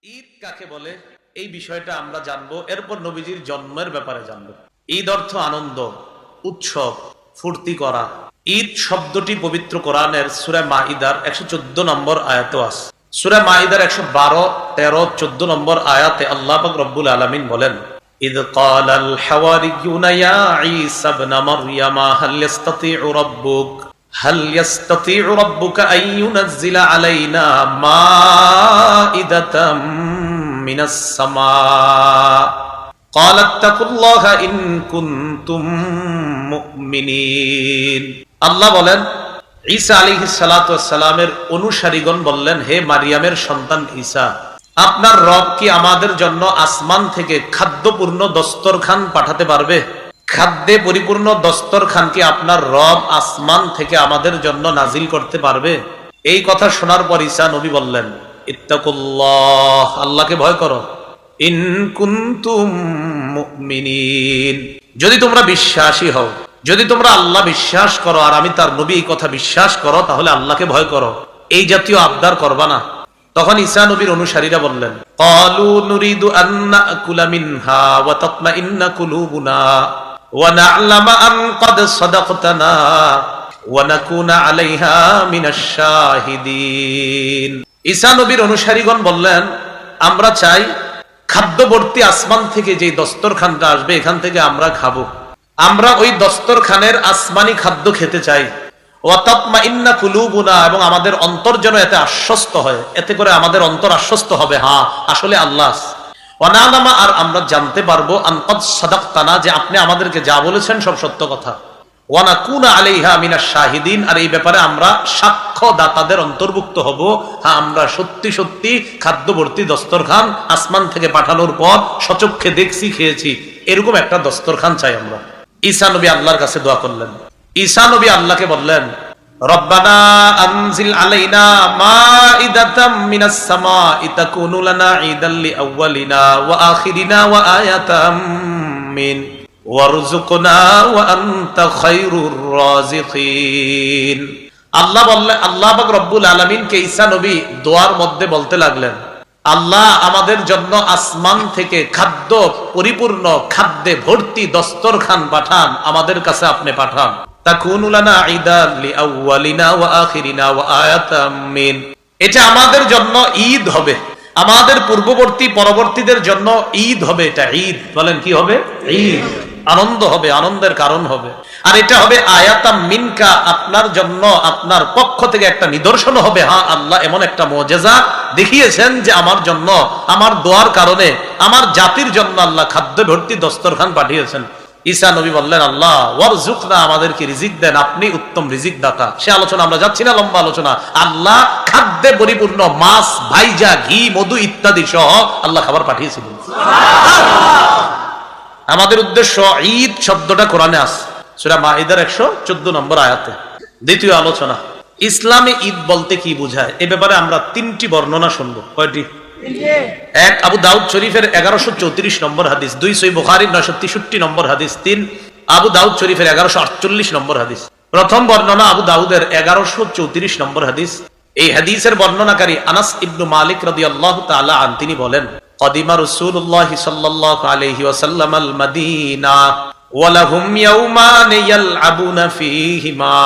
ঈদ কাকে বলে এই বিষয়টা আমরা জানবো, এরপর নবীজির জন্মের ব্যাপারে জানবো। ঈদ অর্থ আনন্দ, উৎসব, ফুর্তি করা। ঈদ শব্দটি পবিত্র কোরআনের সূরা মাইদার 114 নম্বর আয়াতে আছে। সূরা মাইদার 112, 13, 14 নম্বর আয়াতে আল্লাহ পাক রব্বুল আলামিন বলেন, ইদ ক্বালাল হাওয়ারিয়ুনা ইয়া ঈসা ইবনে মারইয়ামা হাল ইয়াস্তাতিউ রাব্বুকা আন ইউনাজ্জিলা আলাইনা মাইদাতাম মিনাস সামা ক্বালা ইত্তাকুল্লাহা ইন কুনতুম মুমিনিন। আল্লাহ বলেন, ঈসা আলাইহিস সালাতু ওয়াস সালামের অনুসারীগণ বললেন, হে মারিয়ামের সন্তান ঈসা, আপনার রব কি আমাদের জন্য আসমান থেকে খাদ্যপূর্ণ দস্তরখান পাঠাতে পারবে? খাদ্যে পরিপূর্ণ দস্তরখান কি আপনার রব আসমান থেকে আমাদের জন্য নাজিল করতে পারবে? এই কথা শোনার পর ঈসা নবী বললেন, ইত্তাকুল্লাহ, আল্লাহকে ভয় করো, ইন কুনতুম মুমিনিন, যদি তোমরা বিশ্বাসী হও, যদি তোমরা আল্লাহ বিশ্বাস করো আর আমি তার নবী এই কথা বিশ্বাস করো, তাহলে আল্লাহকে ভয় করো, এই জাতীয় আবদার করবা না। তখন ঈসা নবীর অনুসারীরা বললেন, ক্বালু নুরিদু আন নাকুলা মিনহা ওয়া তাতমাইন্না কুলুবুনা ওয়া না'লামা আন ক্বাদ সাদাকতানা ওয়া নাকুনা আলাইহা মিনাশ শাহিদিন। ঈসা নবীর অনুসারীগণ বললেন, আমরা চাই খাদ্যবর্তী আসমান থেকে যে দস্তরখানটা আসবে এখান থেকে আমরা খাবো, আমরা ওই দস্তরখানের আসমানি খাদ্য খেতে চাই। ওয়া তাতমাইন্না কুলুবুনা, এবং আমাদের অন্তর যেন এতে আশ্বস্ত হয়, এতে করে আমাদের অন্তর আশ্বস্ত হবে, হ্যাঁ আসলে আল্লাহ। ওয়া না'লামা, আর আমরা জানতে পারবো, আন ক্বাদ সাদাকতানা, যে আপনি আমাদেরকে যা বলেছেন সব সত্য কথা। ওয়া নাকুনা আলাইহা মিনাশ শাহিদিন, আর এই ব্যাপারে আমরা সাক্ষ্যদাতাদের অন্তর্ভুক্ত হব, হ্যাঁ আমরা সত্যি সত্যি খাদ্যবর্তী দস্তরখান আসমান থেকে পাঠানোর পর সচক্ষে দেখছি, খেয়েছি, এরকম একটা দস্তরখান চাই আমরা। ঈসা নবী আল্লাহর কাছে দোয়া করলেন। ঈসা নবী আল্লাহকে বললেন, রব্বানা আনজিল আলাইনা মাইদাতাম মিনাস সামাই তাকুনু লানা ঈদাল লিআউয়ালিনা ওয়া আখিরিনা ওয়া আয়াতাম মিন ওয়ারযুকনা ওয়া আনতা খায়রুর রাযিকিন। আল্লাহ বললেন, আল্লাহ পাক রব্বুল আলামিনকে ঈসা নবী দোয়ার মধ্যে বলতে লাগলেন, আল্লাহ আমাদের জন্য আসমান থেকে খাদ্য, পরিপূর্ণ খাদ্যে ভর্তি দস্তরখান পাঠান, আমাদের কাছে আপনি পাঠান। তাকুনু লানা ঈদাল লিআউয়ালিনা ওয়া আখিরিনা ওয়া আয়াতাম মিন, এটা আমাদের জন্য ঈদ হবে, আমাদের পূর্ববর্তী পরবর্তীদের জন্য ঈদ হবে। এটা ঈদ, বলেন কি হবে? ঈদ, আনন্দ হবে, আনন্দের কারণ হবে। আর এটা হবে আয়াতাম মিনকা, আপনার জন্য, আপনার পক্ষ থেকে একটা নিদর্শন হবে, হ্যাঁ আল্লাহ এমন একটা মুজিজা দেখিয়েছেন যে আমার জন্য, আমার দোয়ার কারণে আমার জাতির জন্য আল্লাহ খাদ্য ভর্তি দস্তরখান পাঠিয়েছেন। ঈসা নবী বললেন, আল্লাহ ওয়ারযুকনা, আমাদেরকে রিজিক দেন, আপনি উত্তম রিজিক দাতা। সে আলোচনা আমরা যাচ্ছি না, লম্বা আলোচনা। আল্লাহ খাদ্যে পরিপূর্ণ মাছ, ভাইজা, ঘি, মধু ইত্যাদি সহ আল্লাহ খাবার পাঠিয়েছিলেন। আমাদের উদ্দেশ্য, ঈদ শব্দটা কোরআনে আছে, সূরা মাইদার 114 নম্বর আয়াতে। দ্বিতীয় আলোচনা, ইসলামে ঈদ বলতে কি বোঝায়, এ ব্যাপারে আমরা 3টি বর্ণনা শুনবো। কয়টি? 1 আবু দাউদ শরীফের 1134 নম্বর হাদিস, 2 সহিহ বুখারীর 963 নম্বর হাদিস, 3 আবু দাউদ শরীফের 1148 নম্বর হাদিস। প্রথম বর্ণনা আবু দাউদের 1134 নম্বর হাদিস। এই হাদিসের বর্ণনাকারী আনাস ইবনু মালিক রাদিয়াল্লাহু তাআলা আন, তিনি বলেন, কদিমা রাসূলুল্লাহ সাল্লাল্লাহু আলাইহি ওয়াসাল্লাম আল মাদিনা ওয়া লাহুম ইয়াওমান ইয়ালআবুনা ফীহিমা।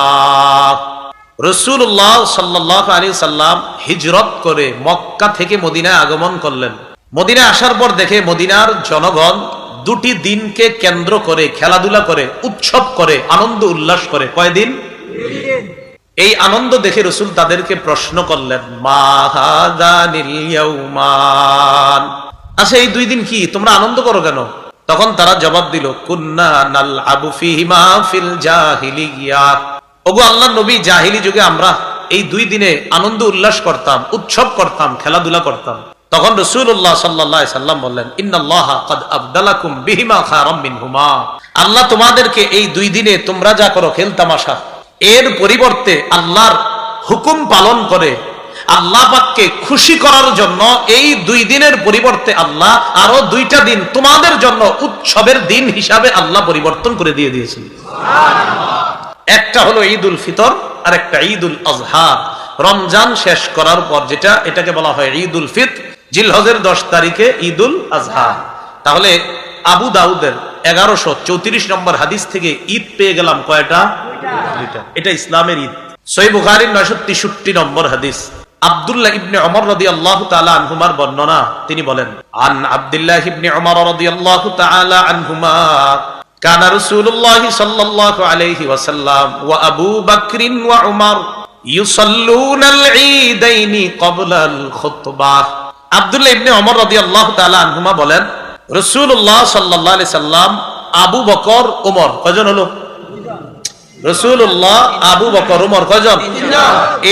রাসূলুল্লাহ সাল্লাল্লাহু আলাইহি সাল্লাম হিজরত করে মক্কা থেকে মদিনায় আগমন করলেন। মদিনায় আসার পর দেখে মদিনার জনগণ 2টি দিনকে কেন্দ্র করে খেলাধুলা করে, উৎসব করে, আনন্দ উল্লাস করে। কয়দিন? এই আনন্দ দেখে রাসূল তাদেরকে প্রশ্ন করলেন, মা হাদানিল ইয়াউমান, আচ্ছা এই 2 দিন কি, তোমরা আনন্দ করো কেন? তখন তারা জবাব দিল, কুন্না নালআবু ফীহিমা ফিল জাহিলিয়া, ওগো আল্লাহর নবী, জাহিলি যুগে আমরা এই 2 দিনে আনন্দ উল্লাস করতাম, উৎসব করতাম, খেলাধুলা করতাম। তখন রাসূলুল্লাহ সাল্লাল্লাহু আলাইহি সাল্লাম বললেন, ইন্নাল্লাহা ক্বাদ আবদালাকুম বিহিমা খায়রাম মিনহুমা, আল্লাহ তোমাদেরকে এই 2 দিনে তোমরা যা করো খেল তামাশা, এর পরিবর্তে আল্লাহর হুকুম পালন করে আল্লাহ পাককে খুশি করার জন্য এই 2 দিনের পরিবর্তে আল্লাহ আরো 2টা দিন তোমাদের জন্য উৎসবের দিন হিসাবে আল্লাহ পরিবর্তন করে দিয়ে দিয়েছেন। একটা হলো ঈদুল ফিতর, আর একটা ঈদুল আজহা। রমজান শেষ করার পর যেটা, এটাকে বলা হয় ঈদুল ফিতর, জিলহজের 10 তারিখে ঈদুল আজহা। তাহলে আবু দাউদের 1134 নম্বর হাদিস থেকে ঈদ পেয়ে গেলাম কয়টা? দুইটা। এটা ইসলামের ঈদ। সহিহ বুখারীর 963 নম্বর হাদিস, আব্দুল্লাহ ইবনে ওমর রাদিয়াল্লাহু তাআলা আনহুমার বর্ণনা, তিনি বলেন, আন আব্দুল্লাহ ইবনে ওমর রাদিয়াল্লাহু তাআলা আনহুমা কানা রাসূলুল্লাহ সাল্লাল্লাহু আলাইহি ওয়াসাল্লাম ওয়া আবু বকর ওয়া উমর ইউসাল্লুনাল ঈদাইনি ক্বাবলাল খুতবাহ। আব্দুল্লাহ ইবনে ওমর রাদিয়াল্লাহু তাআলা আনহুমা বলেন, রাসূলুল্লাহ সাল্লাল্লাহু আলাইহি সাল্লাম, আবু বকর, ওমর, কয়জন হলো? রাসূলুল্লাহ, আবু বকর, ওমর, কয়জন?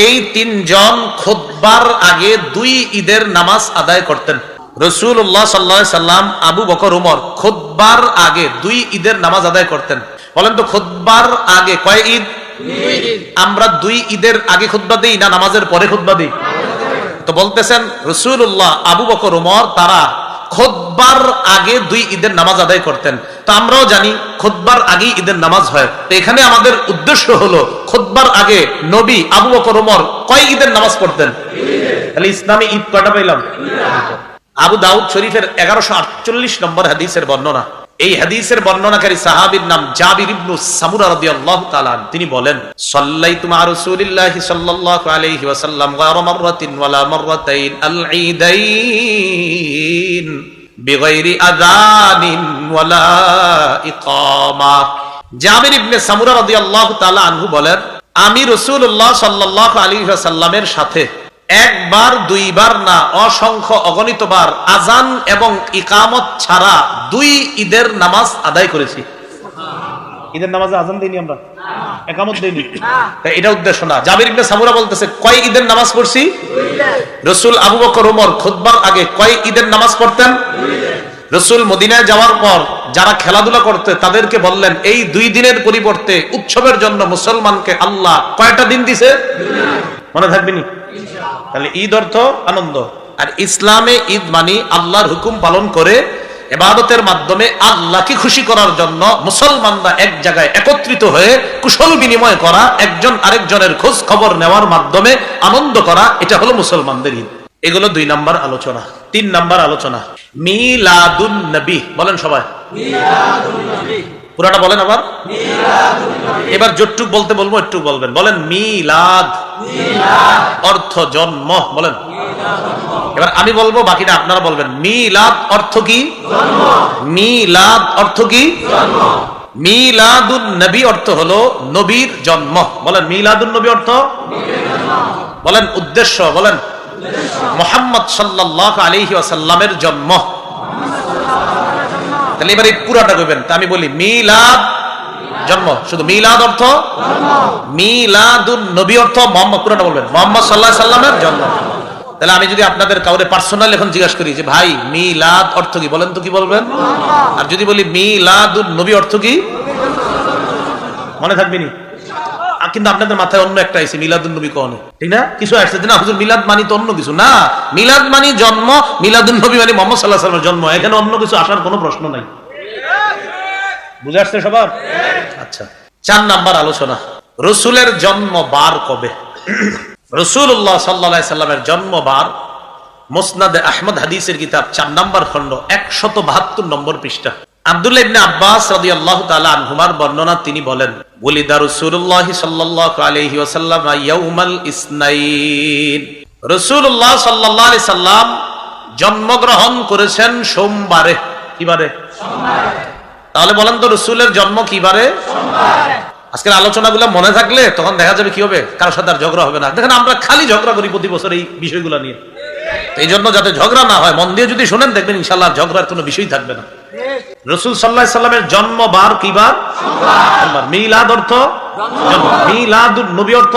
এই তিনজন খুতবার আগে 2 ঈদের নামাজ আদায় করতেন। রাসূলুল্লাহ সাল্লাল্লাহু আলাইহি সাল্লাম, আবু বকর, ওমর খুতবার আগে 2 ঈদের নামাজ আদায় করতেন। বলেন তো খুতবার আগে কয় ঈদ? আমরা 2 ঈদের আগে খুতবা দেই না নামাজের পরে খুতবা দেই? তো বলতেছেন রাসূলুল্লাহ, আবু বকর, ওমর তারা খুতবার আগে 2 ঈদের নামাজ আদায় করতেন। তো আমরাও জানি খুতবার আগে ঈদের নামাজ হয়। তো এখানে আমাদের উদ্দেশ্য হলো খুতবার আগে নবী, আবু বকর, ওমর কয় ঈদের নামাজ পড়তেন? তাহলে ইসলামে ঈদ কয়টা পাইলাম? আবু দাউদ শরীফের 1148 নম্বর হাদিসের বর্ণনা। এই হাদিসের বর্ণনাকারী সাহাবীর নাম জাবির ইবনু সামুরা রাদিয়াল্লাহু তাআলা। তিনি বলেন, সাল্লাইতু মা রাসূলিল্লাহি সাল্লাল্লাহু আলাইহি ওয়াসাল্লাম গায়রা মাররাতিন ওয়ালা মাররাতাইন আল ঈদাইন বিগাইরি আযানিন ওয়ালা ইকামা। জাবির ইবনে সামুরা রাদিয়াল্লাহু তাআলা আনহু বলেন, আমি রাসূলুল্লাহ সাল্লাল্লাহু আলাইহি ওয়াসাল্লামের সাথে একবার, 2 বার না, অসংখ্য অগণিতবার আজান এবং ইকামত ছাড়া 2 ঈদের নামাজ আদায় করেছি। ঈদের নামাজে আজান দেইনি আমরা, ইকামত দেইনি, তাই এটা উদ্দেশ্য না। জাবির ইবনে সামুরা বলতেছে, কয় ঈদের নামাজ পড়ছি? রাসূল, আবু বকর, ওমর খুতবার আগে কয় ঈদের নামাজ পড়তেন? রাসূল মদিনায় যাওয়ার পর যারা খেলাধুলা করতে তাদেরকে বললেন, এই 2 দিনের পরিবর্তে উৎসবের জন্য মুসলমানকে আল্লাহ কয়টা দিন দিছে? মনে থাকবেনি? তাহলে ঈদ অর্থ আনন্দ। আর ইসলামে ঈদ মানে আল্লাহর হুকুম পালন করে ইবাদতের মাধ্যমে আল্লাহকে খুশি করার জন্য মুসলমানরা এক জায়গায় একত্রিত হয়ে কুশল বিনিময় করা, একজন আরেকজনের খোঁজ খবর নেওয়ার মাধ্যমে আনন্দ করা, এটা হলো মুসলমানদের ঈদ। এগুলো 2 নাম্বার আলোচনা। 3 নাম্বার আলোচনা মিলাদুন নবী। বলেন সবাই মিলাদুন নবী। পুরাটা বলেন আবার। এবার যতটুক বলতে বলবো একটু বলবেন। বলেন মিলাদ। অর্থ জন্ম। বলেন। এবার আমি বলবো, বাকিটা আপনারা বলবেন। মিলাদ অর্থ কি? মিলাদ অর্থ কি? মিলাদুন নবী অর্থ হলো নবীর জন্ম। বলেন মিলাদুন নবী অর্থ। বলেন উদ্দেশ্য। বলেন মুহাম্মদ সাল্লাল্লাহু আলাইহি ওয়াসাল্লামের জন্ম। তাহলে এবার এই পুরাটা কইবেন। তা আমি বলি মিলাদ জন্ম, শুধু মিলাদ অর্থ মিলাদুন নবী অর্থ মুহাম্মদ। পুরাটা বলবেন মুহাম্মদ সাল্লাল্লাহু আলাইহি ওয়াসাল্লামের জন্ম। তাহলে আমি যদি আপনাদের কাউরে পার্সোনাল এখন জিজ্ঞাসা করি যে ভাই মিলাদ অর্থ কি, বলেন তো কি বলবেন? আর যদি বলি মিলাদুন নবী অর্থ কি, মনে থাকবে নি? কিন্তু আপনাদের মাথায় অন্য একটা আইছে, মিলাদুন নবী কোন, ঠিক না? কিছু আসছে না হুজুর মিলাদ মানি তো অন্য কিছু না, মিলাদ মানি জন্ম, মিলাদুন নবী মানে মুহাম্মদ সাল্লাল্লাহু আলাইহি ওয়াসাল্লামের জন্ম। এখানে অন্য কিছু আসার কোনো প্রশ্ন নাই। বুঝে আসছে সবার? আচ্ছা, 4 নাম্বার আলোচনা, রাসূলের জন্ম বার কবে? রাসূলুল্লাহ সাল্লাল্লাহু আলাইহি সাল্লামের জন্ম বার মুসনাদে আহমদ হাদিসের কিতাব 4 নাম্বার খণ্ড 172 নম্বর পৃষ্ঠা। আব্দুল্লাহ ইবনে আব্বাস রাদিয়াল্লাহু তাআলা আনহুমার বর্ণনা, তিনি বলেন, ওয়ালিদা রাসূলুল্লাহ সাল্লাল্লাহু আলাইহি ওয়াসাল্লাম ইয়াউমাল ইসনাইন। রাসূলুল্লাহ সাল্লাল্লাহু আলাইহি সাল্লাম জন্মগ্রহণ করেছেন সোমবারে। কি বারে? সোমবারে। তাহলে বলেন তো রাসূলের জন্ম কি বারে? সোমবারে। আজকের আলোচনাগুলো মনে থাকলে তখন দেখা যাবে কি হবে, কারোর সাথে আর ঝগড়া হবে না। দেখেন আমরা খালি ঝগড়া করি প্রতি বছর এই বিষয়গুলো নিয়ে। এই জন্য যাতে ঝগড়া না হয়, মন দিয়ে যদি শুনেন দেখবেন ইনশাআল্লাহ ঝগড়ার কোনো বিষয় থাকবে না। রাসূল সাল্লাল্লাহু আলাইহি সাল্লামের জন্ম বার কি বার? সোমবার। মিলাদ অর্থ জন্ম, মিলাদুন নবী অর্থ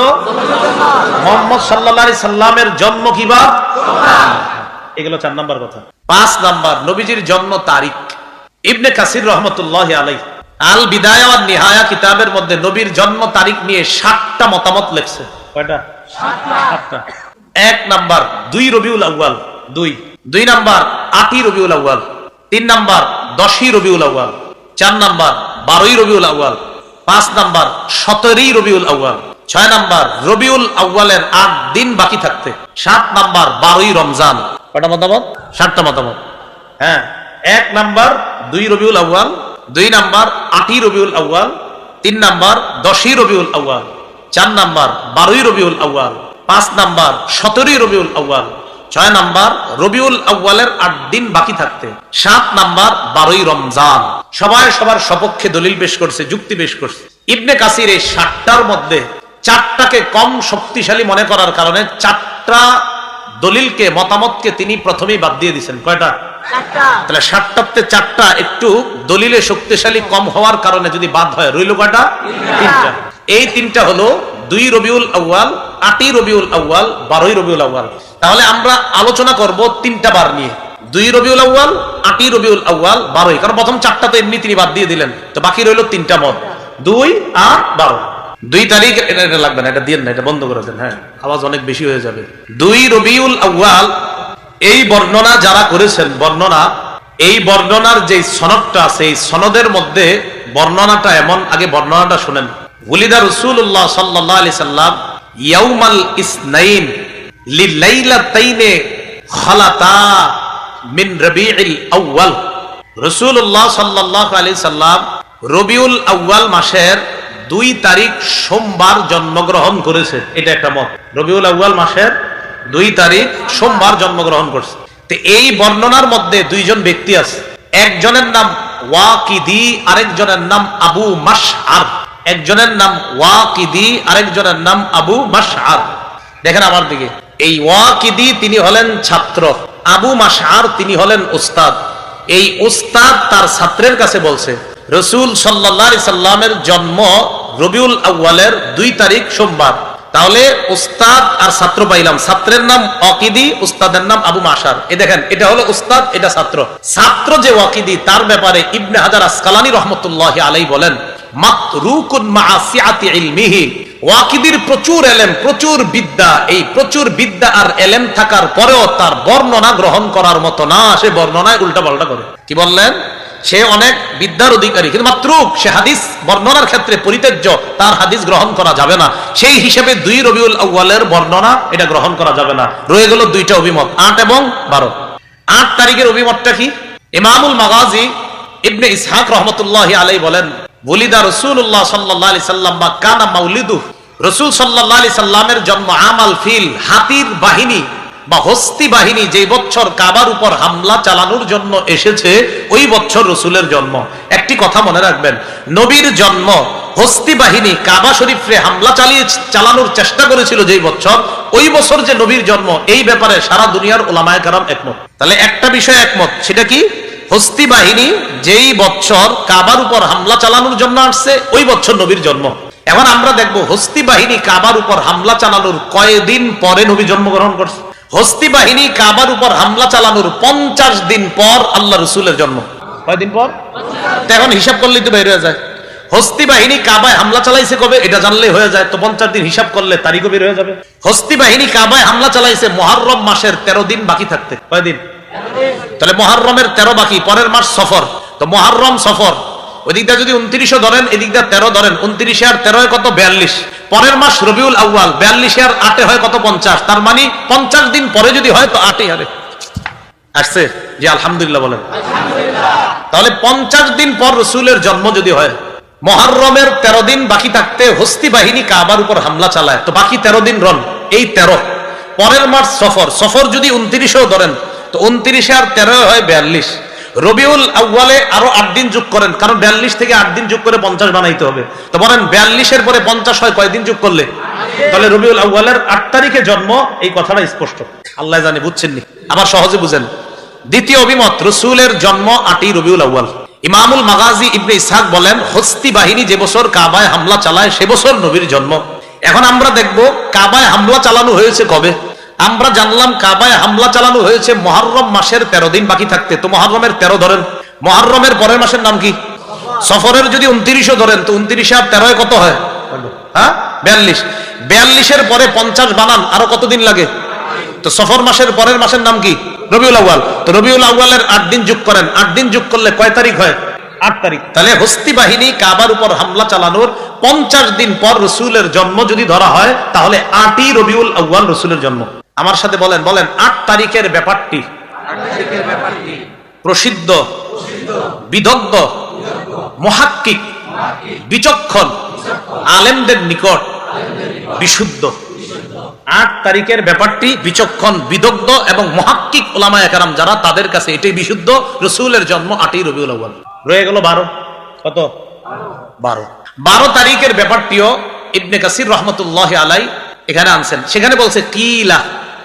মুহাম্মদ সাল্লাল্লাহু আলাইহি সাল্লামের জন্ম কি বার? সোমবার। এগুলো 4 নাম্বার কথা। 5 নাম্বার, নবীজির জন্ম তারিখ। ইবনে কাসির রাহমাতুল্লাহি আলাইহি আল বিদায়া ওয়ান নিহায়া কিতাবের মধ্যে নবীর জন্ম তারিখ নিয়ে 7টা মতামত লিখছে। কয়টা? 7টা। 1 number 2 Rabiul Awal, 2 number 8ই Rabiul Awal, 3 number 10ই Rabiul Awal, 4 number 12ই Rabiul Awal, 5 number 17ই Rabiul Awal, 6 number Rabiul আউয়ালের 8 দিন বাকি থাকতে, 7 নাম্বার 12ই রমজান, কটা মতামত? 7টা মতামত। হ্যাঁ, 1 number 2 Rabiul Awal, 2 number 8ই Rabiul Awal, 3 number 10ই Rabiul Awal, 4 number 12ই Rabiul Awal, 5 number 17ই Rabiul Awal, 6 number Rabiul আউয়ালের 8 দিন বাকি থাকতে, 7 নাম্বার 12ই রমজান। সবাই সবার সপক্ষে দলিল পেশ করছে, যুক্তি পেশ করছে। ইবনে কাসির এই 7টার মধ্যে 4টাকে কম শক্তিশালী মনে করার কারণে 4টা দলিলকে, মতামতকে তিনি প্রথমেই বাদ দিয়ে দিয়েছেন। কয়টা? 4টা। তাহলে 7টাতে 4টা একটু দলিলে শক্তিশালী কম হওয়ার কারণে যদি বাদ হয়, রইল কয়টা? 3টা। এই 3টা হলো 2 রবিউল আউয়াল, 8ই রবিউল আউয়াল, 12ই রবিউল আউয়াল। তাহলে আমরা আলোচনা করব 3টা বার নিয়ে, 2 রবিউল আউয়াল, 8ই রবিউল আউয়াল, 12ই। কারণ প্রথম 4টা তো এমনি তিনি বাদ দিয়ে দিলেন, তো বাকি রইল 3টা মত, 2, 8, 12। 2 তারিখ এটা লাগবে না, এটা দিয়ে না, এটা বন্ধ করে দেন। হ্যাঁ, আওয়াজ অনেক বেশি হয়ে যাবে। 2 রবিউল আউয়াল এই বর্ণনা যারা করেছেন, এই বর্ণনার যে সনদটা আছে, এই সনদের মধ্যে বর্ণনাটা এমন, আগে বর্ণনাটা শুনেন। ওলিদা রাসূলুল্লাহ সাল্লাল্লাহু আলাইহি সাল্লাম ইয়াউমাল ইসনাইন লিলাইলাতাইনে খালাতা মিন রবিউল আউয়াল। রাসূলুল্লাহ সাল্লাল্লাহু আলাইহি সাল্লাম রবিউল আউয়াল মাসের 2 তারিখ সোমবার জন্মগ্রহণ করেছে, এটা একটা মত। রবিউল আউয়াল মাসের 2 তারিখ সোমবার জন্মগ্রহণ করছে। তো এই বর্ণনার মধ্যে 2 জন ব্যক্তি আছে, একজনের নাম ওয়াকিদি, আরেকজনের নাম আবু মাশআর। একজনের নাম ওয়াকিদি, আরেকজনের নাম আবু মাশআর। দেখেন আমার দিকে, এই ওয়াকিদি তিনি হলেন ছাত্র, আবু মাশআর তিনি হলেন উস্তাদ। এই উস্তাদ তার ছাত্রের কাছে বলছে রাসূল সাল্লাল্লাহু আলাইহি সাল্লামের জন্ম রবিউল আউয়ালের 2 তারিখ সোমবার। তাহলে উস্তাদ আর ছাত্র পাইলাম, ছাত্রের নাম ওয়াকিদি, উস্তাদের নাম আবু মাশআর। এই দেখেন, এটা হলো উস্তাদ, এটা ছাত্র। ছাত্র যে ওয়াকিদি, তার ব্যাপারে ইবনে হাজার আসকালানী রাহমাতুল্লাহি আলাইহি বলেন মাতরুকুন মা সিআতি ইলমিহি। ওয়াকিদির প্রচুর ইলম, প্রচুর বিদ্যা, এই প্রচুর বিদ্যা আর ইলম থাকার পরেও তার বর্ণনা গ্রহণ করার মতো না, সে বর্ণনায় উল্টাপাল্টা করে। কি বললেন? সে অনেক বিদ্যার অধিকারী, কিন্তু মাত্রুক, সে হাদিস বর্ণনার ক্ষেত্রে পরিত্যাজ্য, তার হাদিস গ্রহণ করা যাবে না। সেই হিসেবে 2 রবিউল আউয়ালের বর্ণনা এটা গ্রহণ করা যাবে না। রয়ে গেল 2টা অভিমত, 8 এবং 12। 8 তারিখের অভিমতটা কি? ইমামুল মাগাজি ইবনে ইসহাক রাহমাতুল্লাহি আলাইহি বলেন ওলিদা রাসূলুল্লাহ সাল্লাল্লাহু আলাইহি সাল্লাম বা কানা মাউলিদু। রাসূল সাল্লাল্লাহু আলাইহি সাল্লামের জন্ম আমাল ফিল, হাতির বাহিনী বা হস্তি বাহিনী যে বছর কাবার উপর হামলা চালানোর জন্য এসেছে, ওই বছর রাসূলের জন্ম। একটি কথা মনে রাখবেন, নবীর জন্ম, হস্তি বাহিনী কাবা শরীফে হামলা চালানোর চেষ্টা করেছিল যেই বছর, ওই বছর যে নবীর জন্ম, এই ব্যাপারে সারা দুনিয়ার উলামায়ে কেরাম একমত। তাহলে একটা বিষয় একমত, সেটা কি? হস্তি বাহিনী যেই বছর কাবার উপর হামলা চালানোর জন্য আসছে, ওই বছর নবীর জন্ম। এখন আমরা দেখব হস্তি বাহিনী কাবার উপর হামলা চালানোর কয়দিন পরে নবী জন্মগ্রহণ করছে। হস্তি বাহিনী কাবার উপর হামলা চালানোর 50 দিন পর আল্লাহ রাসূলের জন্ম। কয়দিন পর? এখন হিসাব করলেই তো বের হয়ে যায়। হস্তি বাহিনী কাবায় হামলা চালাইছে কবে, এটা জানলেই হয়ে যায়। তো 50 দিন হিসাব করলে তারিখও বের হয়ে যাবে। হস্তি বাহিনী কাবায় হামলা চালাইছে মুহররম মাসের 13 দিন বাকি থাকতে। কয়দিন? তাহলে মুহররমের 13 বাকি, পরের মাস সফর। তো মুহররম সফর, ওইদিকটা যদি 29 ধরেন, এদিকটা 13 ধরেন, 29 আর 13 কত? 42। পরের মাস রবিউল আউয়াল, 42 আর 8 হয় কত? 50। তার মানে 50 দিন পরে যদি হয় তো 8 হারে আসছে। জি আলহামদুলিল্লাহ বলেন। তাহলে 50 দিন পর রাসূলের জন্ম যদি হয়, মুহররমের 13 দিন বাকি থাকতে হস্তি বাহিনী কাবার উপর হামলা চালায়, তো বাকি 13 দিন রন, এই 13। পরের মাস সফর, সফর যদি 29 ধরেন, তো 29 আর 13 হয় 42। রবিউল আউয়ালে আরো 8 দিন যোগ করেন, কারণ 42 থেকে 8 দিন যোগ করে 50 বানাইতে হবে। তো বলেন 42 এর পরে 50 হয় কয়দিন যোগ করলে? তাহলে রবিউল আউয়ালের 8 তারিখে জন্ম, এই কথাটা স্পষ্ট। আল্লাহ জানে বুঝছেন নি, আবার সহজে বুঝেন। দ্বিতীয় অভিমত, রাসূলের জন্ম 8ই রবিউল আউয়াল। ইমামুল মাগাজি ইবনে ইসহাক বলেন হস্তি বাহিনী যে বছর কাবায় হামলা চালায়, সে বছর নবীর জন্ম। এখন আমরা দেখব কাবায় হামলা চালানো হয়েছে কবে। আমরা জানলাম কাবায় হামলা চালানো হয়েছে মুহররম মাসের 13 দিন বাকি থাকতে। তো মুহররমের 13 ধরেন, মুহররমের পরের মাসের নাম কি? সফরের যদি 29 ধরেন, তো 29 আর 13 কত হয়? হ্যাঁ 42। 42 এর পরে 50 বানান, আরো কতদিন লাগে? তো সফর মাসের পরের মাসের নাম কি? রবিউল আউয়াল। তো রবিউল আউয়ালের 8 দিন যোগ করেন, 8 দিন যোগ করলে কয় তারিখ হয়? 8 তারিখ। তাহলে হস্তি বাহিনী কাবার উপর হামলা চালানোর 50 দিন পর রাসূলের জন্ম যদি ধরা হয়, তাহলে 8ই রবিউল আউয়াল রাসূলের জন্ম। আমার সাথে বলেন, বলেন 8 তারিখের ব্যাপারটি প্রসিদ্ধ, বিদগ্ধ, মুহাক্কিক, বিচক্ষণ আলেমদের নিকট বিশুদ্ধ। 8 তারিখের ব্যাপারটি বিচক্ষণ, বিদগ্ধ এবং মুহাক্কিক উলামায়ে কেরাম যারা, তাদের কাছে এটাই বিশুদ্ধ। রাসূলের জন্ম 8ই রবিউল আউয়াল। রয়ে গেল 12। কত? 12 তারিখের ব্যাপারটিও ইবনে কাসির রাহমাতুল্লাহি আলাইহি এখানে আনছেন। সেখানে বলছে কিলা,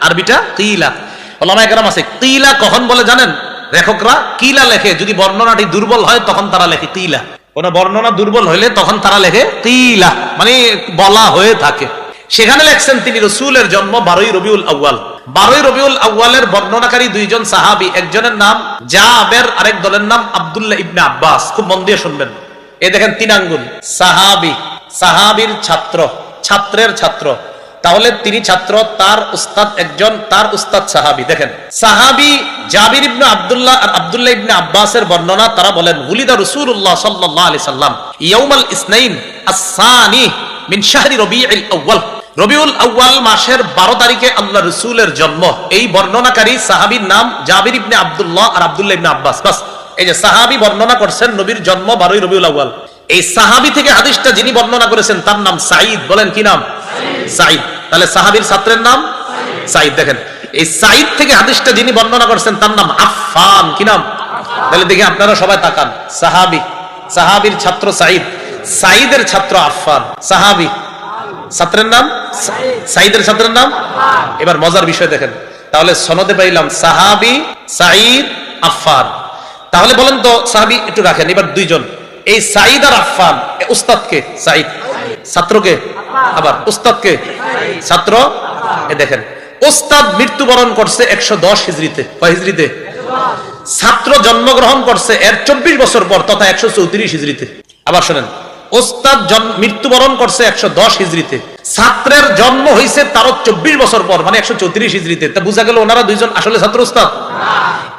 আরবিটা কিলা। উলামায়ে কেরাম আছে কিলা কখন বলে জানেন? লেখকরা কিলা লেখে যদি বর্ণনাটি দুর্বল হয়, তখন তারা লেখে কিলা। কোন বর্ণনা দুর্বল হইলে তখন তারা লেখে কিলা, মানে বলা হয়ে থাকে। সেখানে লেখছেন তিনি রাসূলের জন্ম 12ই রবিউল আউয়াল। 12ই রবিউল আউয়ালের বর্ণনাকারী দুইজন সাহাবী, একজনের নাম জাবের, আরেক দলের নাম আব্দুল্লাহ ইবনে আব্বাস। খুব মন দিয়ে শুনবেন। এই দেখেন 3 আঙ্গুল, সাহাবী, সাহাবীর ছাত্র, ছাত্রের ছাত্র। তাহলে তিনি ছাত্র, তার উস্তাদ একজন, তার উস্তাদ সাহাবী। দেখেন সাহাবী জাবির ইবনে আব্দুল্লাহ আর আব্দুল্লাহ ইবনে আব্বাসের বর্ণনা, তারা বলেন উলিদা রাসূলুল্লাহ সাল্লাল্লাহু আলাইহি সাল্লাম ইয়াউমাল ইসনাইন আস-সানি মিন শাহরি রবিউল আউয়াল। রবিউল আউয়াল মাসের 12 তারিখে আল্লাহ রাসূলের জন্ম। এই বর্ণনাকারী সাহাবীর নাম জাবির ইবনে আব্দুল্লাহ আর আব্দুল্লাহ ইবনে আব্বাস। বাস, এই যে সাহাবী বর্ণনা করছেন নবীর জন্ম 12ই রবিউল আউয়াল। এই সাহাবী থেকে হাদিসটা যিনি বর্ণনা করেছেন তার নাম সাঈদ। বলেন কি নাম? সাঈদ। তাহলে সাহাবীর ছাত্রের নাম সাঈদ। দেখেন এই সাঈদ থেকে হাদিসটা যিনি বর্ণনা করেছেন তার নাম আফফান। কি নাম? তাহলে দেখি আপনারা সবাই তাকান। সাহাবী, সাহাবীর ছাত্র সাঈদ, সাঈদের ছাত্র আফফান। সাহাবী, ছাত্রের নাম সাঈদের ছাত্রের নাম। এবার মজার বিষয় দেখেন, তাহলে সনদে পাইলাম সাহাবী, সাঈদ, আফফান। তাহলে বলেন তো সাহাবী একটু রাখেন। এবার দুইজন, এই সাঈদ আর আফফান, উস্তাদকে সাঈদ, ছাত্রকে আবার উস্তাদকে ছাত্র। এ দেখেন উস্তাদ মৃত্যুবরণ করছে 110 হিজরিতে। কয় হিজরিতে? ছাত্র জন্মগ্রহণ করছে এর 24 বছর পর, তথা 134 হিজরিতে। আবার শোনেন, উস্তাদ মৃত্যুবরণ করছে 110 হিজরিতে, ছাত্রের জন্ম হয়েছে তারও 24 বছর পর, মানে 134 হিজরিতে। তা বোঝা গেল ওনারা দুইজন আসলে ছাত্র উস্তাদ।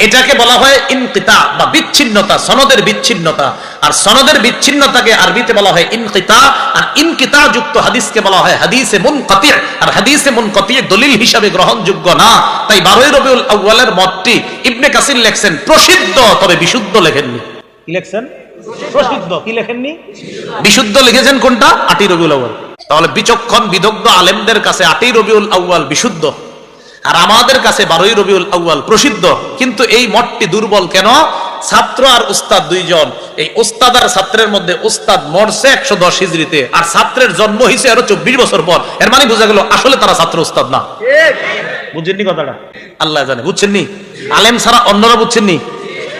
এটাকে বলা হয় ইনকিতা বা বিচ্ছিন্নতা, সনদের বিচ্ছিন্নতা। আর সনদের বিচ্ছিন্নতাকে আরবিতে বলা হয় ইনকিতা, আর ইনকিতা যুক্ত হাদিসকে বলা হয় হাদিসে মুনকাতি। আর হাদিসে মুনকাতি দলিল হিসাবে গ্রহণযোগ্য না। তাই 12ই রবিউল আউয়ালের মতটি ইবনে কাসির লেখছেন প্রসিদ্ধ, তবে বিশুদ্ধ লেখেননি। কি লেখছেন? প্রসিদ্ধ। কি লেখেননি? বিশুদ্ধ লিখেছেন কোনটা? 8ই রবিউল আউয়াল। তাহলে বিচক্ষণ, বিদগ্ধ আলেমদের কাছে 8ই রবিউল আউয়াল বিশুদ্ধ, আর আমাদের কাছে 12ই রবিউল আউয়াল প্রসিদ্ধ। কিন্তু এই মতটি দুর্বল কেন? ছাত্র আর উস্তাদ দুইজন। এই উস্তাদ আর ছাত্রের মধ্যে উস্তাদ মরছে 110 হিজরিতে, আর ছাত্রের জন্ম হয়েছে আরো 24 বছর পর। এর মানে বোঝা গেল আসলে তারা ছাত্র উস্তাদ না। বুঝছেননি কথাটা? আল্লাহ জানে। বুঝছেননি? আলেম ছাড়া অন্যরা বুঝছেননি?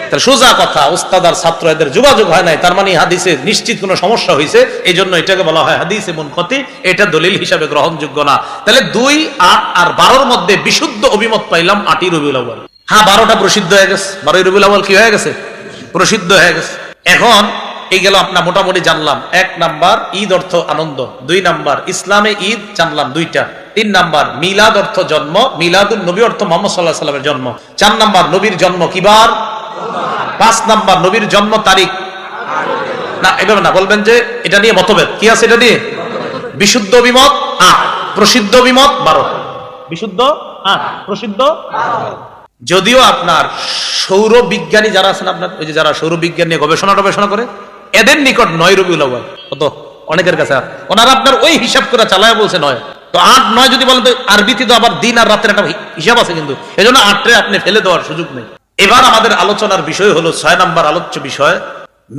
তাহলে সোজা কথা, উস্তাদ আর ছাত্র এদের যোগাযোগ হয় নাই, তার মানে হাদিসে নিশ্চিত কোনো সমস্যা হয়েছে। এই জন্য এটাকে বলা হয় হাদিসে মুনকাতি, এটা দলিল হিসাবে গ্রহণযোগ্য না। তাহলে 2, 8 আর 12-র মধ্যে বিশুদ্ধ অভিমত পাইলাম 8ই রবিউল আউয়াল। হ্যাঁ, 12টা প্রসিদ্ধ হয়ে গেছে। 12ই রবিউল আউয়াল কি হয়ে গেছে? প্রসিদ্ধ হয়ে গেছে। এখন এই গেল আপনার মোটামুটি জানলাম। 1 নাম্বার ঈদ অর্থ আনন্দ, 2 নাম্বার ইসলামে ঈদ জানলাম 2টা, 3 নাম্বার মিলাদ অর্থ জন্ম, মিলাদুন নবী অর্থ মুহাম্মদ সাল্লাল্লাহু আলাইহি ওয়াসাল্লামের জন্ম, 4 নাম্বার নবীর জন্ম কিবার, 5 নাম্বার নবীর জন্ম তারিখ। না, এভাবে না, বলবেন যে এটা নিয়ে মতভেদ। কি আছে এটা নিয়ে? বিশুদ্ধ অভিমত 8, প্রসিদ্ধ অভিমত 12। বিশুদ্ধ 8, প্রসিদ্ধ 12। যদিও আপনার সৌর বিজ্ঞানী যারা আছেন, আপনার ওই যে যারা সৌর বিজ্ঞান নিয়ে গবেষণা করে, এদের নিকট 9 রবিউল আউয়াল। কত? অনেকের কাছে ওনারা আপনার ওই হিসাব করে চালায় বলছে 9। তো 8, 9 যদি বলেন তো আরবিতে তো আবার দিন আর রাতের একটা হিসাব আছে, কিন্তু এজন্য 8রে আপনি ফেলে দেওয়ার সুযোগ নেই। এবার আমাদের আলোচনার বিষয় হলো 6 নাম্বার আলোচ্য বিষয়,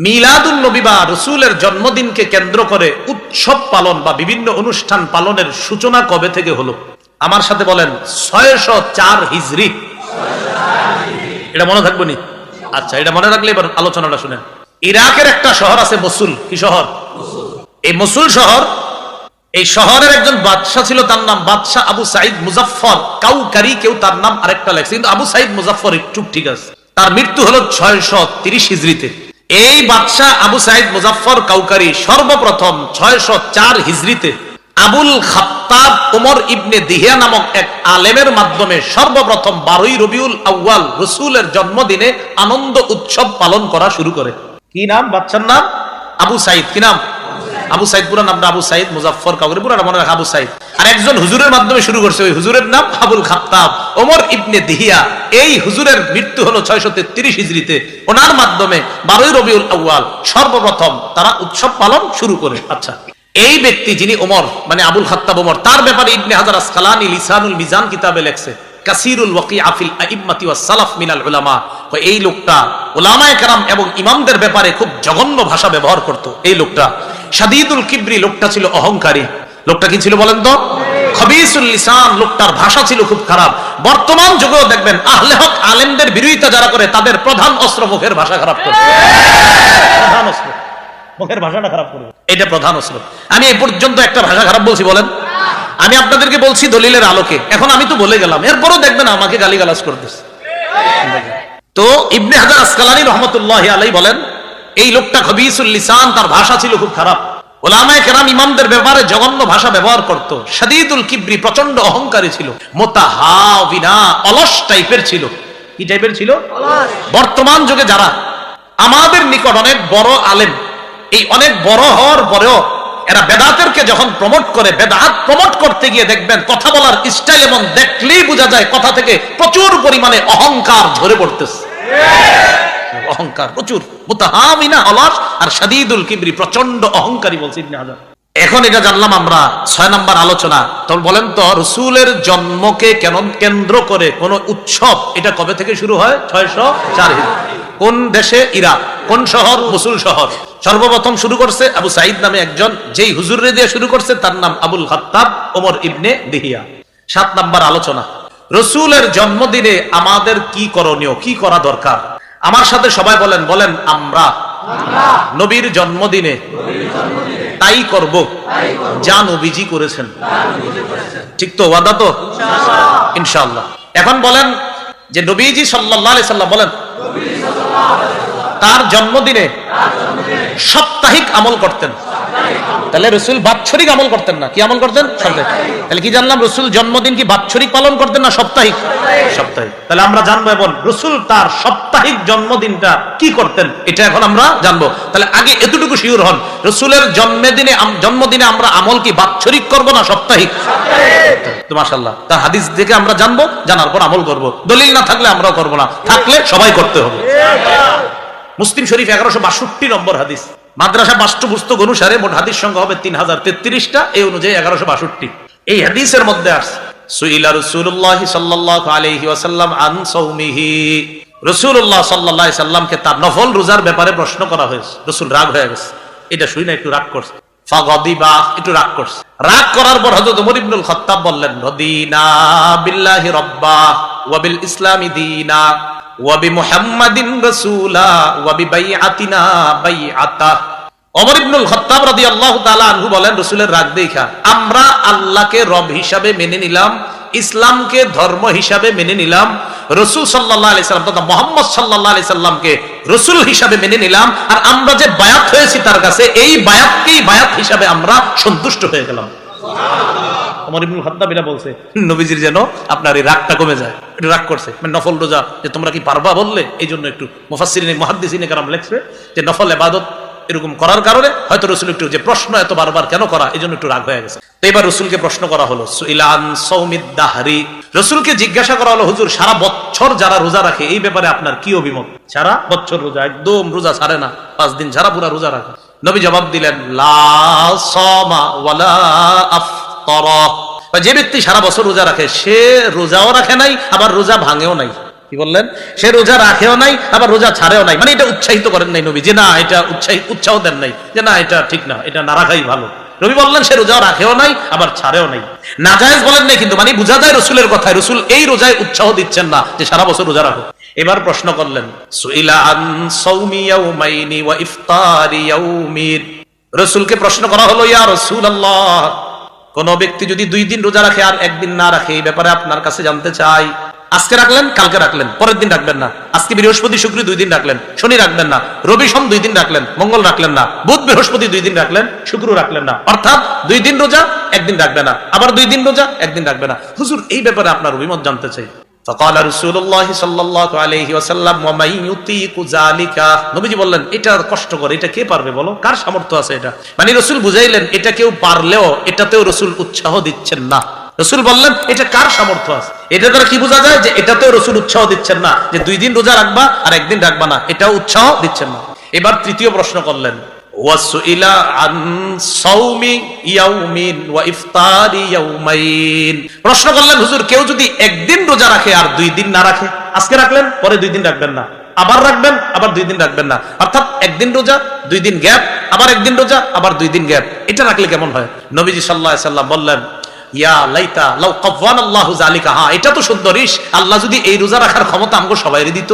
মিলাদুন নবী বা রাসূলের জন্মদিনকে কেন্দ্র করে উৎসব পালন বা বিভিন্ন অনুষ্ঠান পালনের সূচনা কবে থেকে হলো? আমার সাথে বলেন 604 হিজরি। এটা মনে থাকবে নি? আচ্ছা, এটা মনে রাখলে এবার আলোচনাটা শুনেন। ইরাকের একটা শহর আছে মসুল। কি শহর? এই মসুল শহর, এই শহরের একজন বাদশা ছিল, তার নাম বাদশা আবু সাইদ মুজাফফর কাউকারি। কেউ তার নাম আরেকটা লেখছে, কিন্তু আবু সাইদ মুজাফফর একটু ঠিক আছে। তার মৃত্যু হলো 630 হিজরিতে। এই বাদশা আবু সাইদ মুজাফফর কাউকারি সর্বপ্রথম 604 হিজরিতে আবুল খাত্তাব ওমর ইবনে দিহিয়া নামক এক আলেমের মাধ্যমে সর্বপ্রথম 12ই রবিউল আউয়াল রাসূলের জন্মদিনে আনন্দ উৎসব পালন করা শুরু করে। কি নাম বাদশার নাম? আবু সাইদ। কি নাম? আবু সাইদ। পুরো নামটা আবু সাইদ মুজাফফর কাউকারি, পুরো মনে রাখা আবু সাইদ। আর একজন হুজুরের মাধ্যমে শুরু করছে, ওই হুজুরের নাম আবুল খাত্তাব ওমর ইবনে দিহিয়া। এই হুজুরের মৃত্যু হলো 633 হিজরিতে। ওনার মাধ্যমে 12 রবিউল আউয়াল সর্বপ্রথম তারা উৎসব পালন শুরু করে। আচ্ছা, এই ব্যক্তি যিনি ওমর মানে আবুল খাত্তাব ওমর, তার ব্যাপারে ইবনে হাজার আসকালানি লিসানুল মিজান কিতাবে লেখছে কাসিরুল ওয়াকিআ ফিল আইম্মাতি ওয়াস সালাফ মিনাল উলামা। এই লোকটা উলামায়ে কেরাম এবং ইমামদের ব্যাপারে খুব জঘন্য ভাষা ব্যবহার করত। এই লোকটা শাদীদুল কিবরি, লোকটা ছিল অহংকারী। লোকটা কি ছিল বলেন তো? খবিসুল লিসান, লোকটার ভাষা ছিল খুব খারাপ। বর্তমান যুগেও দেখবেন আহলে হক আলেমদের বিরোধিতা যারা করে তাদের প্রধান অস্ত্র মুখের ভাষা খারাপ করে। প্রধান অস্ত্র মুখের ভাষাটা খারাপ করবে, এটা প্রধান অস্ত্র। আমি এই পর্যন্ত একটা ভাষা খারাপ বলছি বলেন? আমি আপনাদেরকে বলছি দলিলের আলোকে, এখন আমি তো বলে গেলাম, এরপরও দেখবেন আমাকে গালিগালাজ করতেছে। তো ইবনে হাজার আসকালানী রহমতুল্লাহি আলাইহি বলেন এই লোকটা খবিসুল লিসান, তার ভাষা ছিল খুব খারাপ। উলামায়ে কেরাম ইমামদের ব্যাপারে জঘন্য ভাষা ব্যবহার করত। শাদীদুল কিবরি, প্রচন্ড অহংকারী ছিল। মুতাহাবিনা, অলস টাইপের ছিল। কি টাইপের ছিল? বর্তমান যুগে যারা আমাদের নিকট অনেক বড় আলেম, এই অনেক বড় হওয়ার পরেও এরা বেদাতেরকে যখন প্রমোট করে, বেদাত প্রমোট করতে গিয়ে দেখবেন কথা বলার স্টাইল এমন দেখলেই বোঝা যায় কথা থেকে প্রচুর পরিমাণে অহংকার ঝরে পড়তেছে। অহংকার প্রচুর। মুতাহাবিনা, অলস, আর শাদীদুল কিবরি, প্রচন্ড অহংকারী বলছে ইবনে হাজার। এখন এটা জানলাম আমরা 6 নম্বর আলোচনা। তখন বলেন তো রাসূলের জন্মকে কেন্দ্র করে কোন উৎসব এটা কবে থেকে শুরু হয়? 604 হিজরি। কোন দেশে? ইরাক। কোন শহর? মসুল শহর। সর্বপ্রথম শুরু করছে আবু সাঈদ নামে একজন, যেই হুজুরে দিয়ে শুরু করছে তার নাম আবুল খাত্তাব ওমর ইবনে দিহিয়া। 7 নম্বর আলোচনা, রাসূলের জন্মদিনে আমাদের কি করণীয়, কি করা দরকার? আমার সাথে সবাই বলেন, বলেন আমরা নবীর জন্মদিনে তাই করব যা নবীজি করেছেন। ঠিক তো? ওয়াদা তো? ইনশাআল্লাহ। এখন বলেন যে নবীজি সাল্লাল্লাহু আলাইহি সাল্লাম বলেন তার জন্মদিনে সাপ্তাহিক আমল করতেন। তাহলে রাসূল বাৎসরিক আমল করতেন না, কি আমল করতেন? সাপ্তাহিক। তাহলে কি জানলাম, রাসূল জন্মদিন কি বাৎসরিক পালন করতেন না সাপ্তাহিক? সাপ্তাহিক। তাহলে আমরা জানবো এবং রাসূল তার সাপ্তাহিক জন্মদিনটা কি করতেন এটা এখন আমরা জানবো। তাহলে আগে এতটুকু শিওর হন, রাসূলের জন্মদিনে আমরা আমল কি বাৎসরিক করব না সাপ্তাহিক? তো মাশাআল্লাহ, তার হাদিস থেকে আমরা জানবো, জানার পর আমল করব। দলিল না থাকলে আমরাও করব না, থাকলে সবাই করতে হবে। মুসলিম শরীফ 1162 নম্বর হাদিস। মাদ্রাসা পাঠ্যপুস্তক অনুসারে মোট হাদিস সংখ্যা হবে 3033টা, এই অনুযায়ী 1162। এই হাদিসের মধ্যে আসছে সুইলা রাসূলুল্লাহ সাল্লাল্লাহু আলাইহি ওয়াসাল্লাম আন সাওমিহি। রাসূলুল্লাহ সাল্লাল্লাহু আলাইহি সাল্লামকে তার নফল রোজার ব্যাপারে প্রশ্ন করা হয়েছে। রাসূল রাগ হয়ে গেছে, এটা শুনে একটু রাগ করছে। ফাগাদিবা, একটু রাগ করছে। রাগ করার পর হযরত ওমর ইবনুল খাত্তাব বললেন, রদিনা বিল্লাহি রাব্বা ওয়া বিল ইসলামি দীনা ওয়া বিমুহাম্মাদিন রাসূলা ওয়া বিবাইআতিনা বাইআতা। ওমর ইবনুল খাত্তাব রাদিয়াল্লাহু তাআলা আনহু বলেন, রাসূলের রাগ দেখা আমরা আল্লাহকে রব হিসাবে মেনে নিলাম, ইসলামকে ধর্ম হিসাবে মেনে নিলাম, রাসূল সাল্লাল্লাহু আলাইহি সাল্লাম তথা মুহাম্মদ সাল্লাল্লাহু আলাইহি সাল্লামকে রাসূল হিসাবে মেনে নিলাম, আর আমরা যে বায়াত হয়েছি তার কাছে এই বায়াতকেই বায়াত হিসাবে আমরা সন্তুষ্ট হয়ে গেলাম। ওমর ইবনুল খাত্তাব এটা বলছে নবীজির যেন আপনার এই রাগটা কমে যায়। একটু রাগ করছে, নফল রোজা যে তোমরা কি পারবা বললে, এই জন্য একটু মুফাসসিরিন মুহাদ্দিসিন কেরাম লেখছে যে নফল ইবাদত এরকম করার কারণে হয়তো রাসূল একটু যে প্রশ্ন এত বারবার কেন করা, এই জন্য একটু রাগ হয়ে গেছে। তো এবার রাসূলকে প্রশ্ন করা হলো সুইলান সাওমিদ দাহরি। রাসূলকে জিজ্ঞাসা করা হলো, হুজুর সারা বছর যারা রোজা রাখে এই ব্যাপারে আপনার কি অভিমত? সারা বছর রোজা, একদম রোজা ছাড়ে না, 5 দিন ছাড়া পুরা রোজা রাখে। নবী জবাব দিলেন, লা সামা ওয়ালা আফতারা। যে ব্যক্তি সারা বছর রোজা রাখে সে রোজাও রাখে নাই, আবার রোজা ভাঙেও নাই। কি বললেন? সে রোজা রাখেও নাই, আবার রোজা ছাড়েও নাই। মানে এটা উৎসাহিত করেন নাই নবী যে না এটা উৎসাহ দেন নাই যে না এটা ঠিক না, এটা না রাখাই ভালো। নবী বললেন সে রোজা রাখেও নাই, আবার ছাড়েও নাই। নাজায়েজ বলেন নাই, কিন্তু মানে বোঝা যায় রাসূলের কথায় রাসূল এই রোজায় উৎসাহ দিচ্ছেন না যে সারা বছর রোজা রাখো। এবার প্রশ্ন করলেন সুইলা আন সাওমি ইয়াউমাইনি ওয়া ইফতারি ইয়াউমিন। রাসূলকে প্রশ্ন করা হলো, ইয়া রাসূলুল্লাহ কোন ব্যক্তি যদি 2 দিন রোজা রাখে আর 1 দিন না রাখে, এই ব্যাপারে আপনার কাছে জানতে চাই। আজকে রাখলেন, কালকে রাখলেন, পরের দিন রাখবেন না। আজকে বৃহস্পতি শুক্র 2 দিন রাখলেন, শনি রাখবেন না, রবি সোম 2 দিন রাখলেন, মঙ্গল রাখলেন না, বুধ বৃহস্পতি 2 দিন রাখলেন, শুক্র রাখলেন না। অর্থাৎ 2 দিন রোজা 1 দিন রাখবে না, আবার 2 দিন রোজা 1 দিন রাখবে না। হুজুর এই ব্যাপারে আপনার অভিমত জানতে চাই। فقال رسول الله صلى الله عليه وسلم ومن يطيق ذلك নবীজি বললেন এটা কষ্ট করে এটা কে পারবে বলো, কার সামর্থ্য আছে এটা? মানে রাসূল বুঝাইলেন এটা কেউ পারলেও এটাতেও রাসূল উৎসাহ দিচ্ছেন না। রাসূল বললেন এটা কার সামর্থ্য আছে? এটা দ্বারা কি বোঝা যায় যে এটাতেও রাসূল উৎসাহ দিচ্ছেন না, যে 2 দিন রোজা রাখবা আর 1 দিন রাখবা না, এটাও উৎসাহ দিচ্ছেন না। এবার তৃতীয় প্রশ্ন করলেন, ওয়াসুইলা আন সাওমি ইয়াউমিন ওয়া ইফতারি ইয়াউমাইন। প্রশ্ন করলেন হুজুর কেউ যদি 1 দিন রোজা রাখে আর 2 দিন না রাখে, আজকে রাখলেন পরে 2 দিন রাখবেন না, আবার রাখবেন আবার 2 দিন রাখবেন না, অর্থাৎ 1 দিন রোজা 2 দিন গ্যাপ, আবার 1 দিন রোজা আবার 2 দিন গ্যাপ, এটা রাখলে কেমন হয়? নবীজি সাল্লাল্লাহু আলাইহি সাল্লাম বললেন ইয়া লাইতা লাউ কাওয়ানা আল্লাহু যালিকা, হ্যাঁ এটা তো সুন্দরিশ, আল্লাহ যদি এই রোজা রাখার ক্ষমতা আমগো সবাইরে দিত।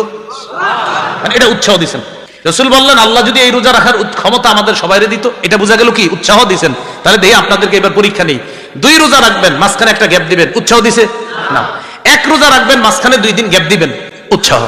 মানে এটা উৎসাহ দিবেন। রাসূল বললেন আল্লাহ যদি এই রোজা রাখার ক্ষমতা আমাদের সবাইরে দিত, এটা বোঝা গেল কি উৎসাহ দিবেন। তাহলে দেখি আপনাদেরকে এবার পরীক্ষা নেই, 2 রোজা রাখবেন মাঝখানে একটা গ্যাপ দিবেন, উৎসাহ দিছে না? 1 রোজা রাখবেন মাঝখানে 2 দিন গ্যাপ দিবেন, উৎসাহ,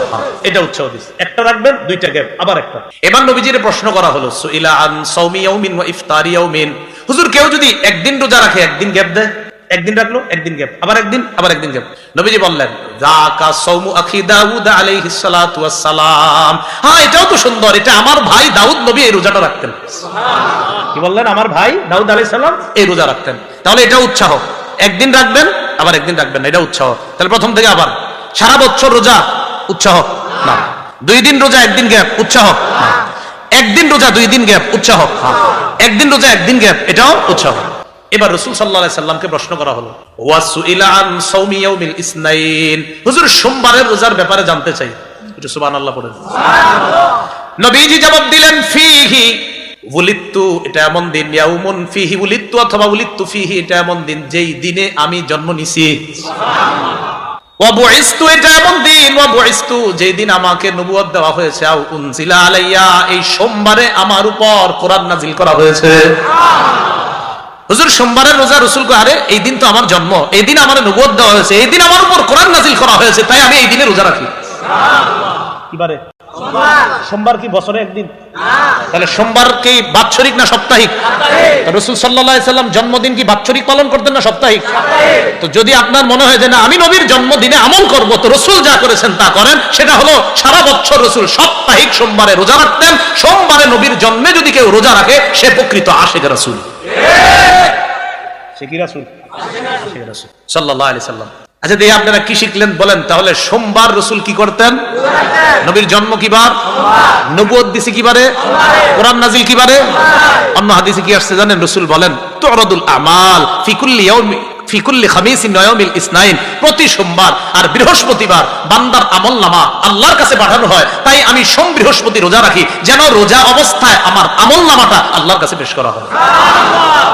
এটা উৎসাহ দিছে। একটা রাখবেন 2টা গ্যাপ আবার একটা। এবার নবীজির প্রশ্ন করা হলো সুইলা আন সাওমি ইয়াউমিন ওয়া ইফতারি ইয়াউমিন, হুজুর কেউ যদি 1 দিন রোজা রাখে 1 দিন গ্যাপ দেয়, 1 দিন রাখলো 1 দিন গ্যাপ, আবার 1 দিন আবার 1 দিন গ্যাপ, নবীজি বললেন যাকা সাওমু আখি দাউদ আলাইহিস সালাতু ওয়াস সালাম, হ্যাঁ এটাও তো সুন্দর, এটা আমার ভাই দাউদ নবী এই রোজাটা রাখতেন। সুবহানাল্লাহ। কি বললেন? আমার ভাই দাউদ আলাইহিস সালাম এই রোজা রাখতেন। তাহলে এটা উৎসাহ, 1 দিন রাখবেন আবার 1 দিন রাখবেন না, এটা উৎসাহ। তাহলে প্রথম থেকে আবার সারা বছর রোজা উৎসাহ না, 2 দিন রোজা 1 দিন গ্যাপ উৎসাহ না, 1 দিন রোজা 2 দিন গ্যাপ উৎসাহ, 1 দিন রোজা 1 দিন গ্যাপ এটাও উৎসাহ। এবার রাসূল সাল্লাল্লাহু আলাইহি সাল্লামকে প্রশ্ন করা হলো ওয়াসুইলা আন সাওমি ইয়াউমিল ইসনাইন, হুজুর সোমবারের রোজার ব্যাপারে জানতে চাই, একটু সুবহানাল্লাহ পড়েন। সুবহানাল্লাহ। নবীজি জবাব দিলেন ফিহি উলিদতু, এটা এমন দিন, ইয়াউমুন ফিহি উলিদতু অথবা উলিদতু ফিহি, এটা এমন দিন যেই দিনে আমি জন্ম নিছি। সুবহানাল্লাহ। ওয়া বুইসতু, এটা এমন দিন, ওয়া বুইসতু যেই দিন আমাকে নবুয়ত দেওয়া হয়েছে, আও উনজিলা আলাইয়া, এই সোমবারে আমার উপর কোরআন নাজিল করা হয়েছে। সুবহানাল্লাহ। হুজুর সোমবারের রোজা, রাসূল কয় আরে এই দিন তো আমার জন্ম, এই দিন আমার নবুয়ত দেওয়া হয়েছে, এই দিন আমার উপর কোরআন নাজিল করা হয়েছে, তাই আমি এই দিনে রোজা রাখি। সুবহানাল্লাহ। কি বারে? সোমবার। সোমবার কি বছরে 1 দিন? না। তাহলে সোমবার কি বাৎসরিক না সাপ্তাহিক? সাপ্তাহিক। রাসূল সাল্লাল্লাহু আলাইহি সাল্লাম জন্মদিন কি বাৎসরিক পালন করতেন না সাপ্তাহিক? সাপ্তাহিক। তো যদি আপনার মনে হয় যে না আমি নবীর জন্মদিনে আমল করব, তো রাসূল যা করেছেন তা করেন, সেটা হলো সারা বছর রাসূল সাপ্তাহিক সোমবারে রোজা রাখতেন। সোমবারে নবীর জন্মে যদি কেউ রোজা রাখে সে প্রকৃত আশিক রাসূল। সে কি রাসূল? আশিক রাসূল সাল্লাল্লাহু আলাইহি সাল্লাম। আচ্ছা দেখি আপনারা কি শিখলেন বলেন। তাহলে সোমবার রাসূল কি করতেন? নবীর জন্ম কি বার? নবুয়ত দিছে কি বারে? কোরআন নাজিল কি বারে? অন্য হাদিসে কি আসছে জানেন? রাসূল বলেন তুরাদুল আমাল ফি কুল্লি ইয়াউমি ফি কুল্লি খামিসিন ওয়া ইয়াউমিল ইসনাইন, প্রতি সোমবার আর বৃহস্পতিবার বান্দার আমলনামা আল্লাহর কাছে পাঠানো হয়। তাই আমি সোম বৃহস্পতি রোজা রাখি, যেন রোজা অবস্থায় আমার আমলনামাটা আল্লাহর কাছে পেশ করা হয়। সুবহানাল্লাহ।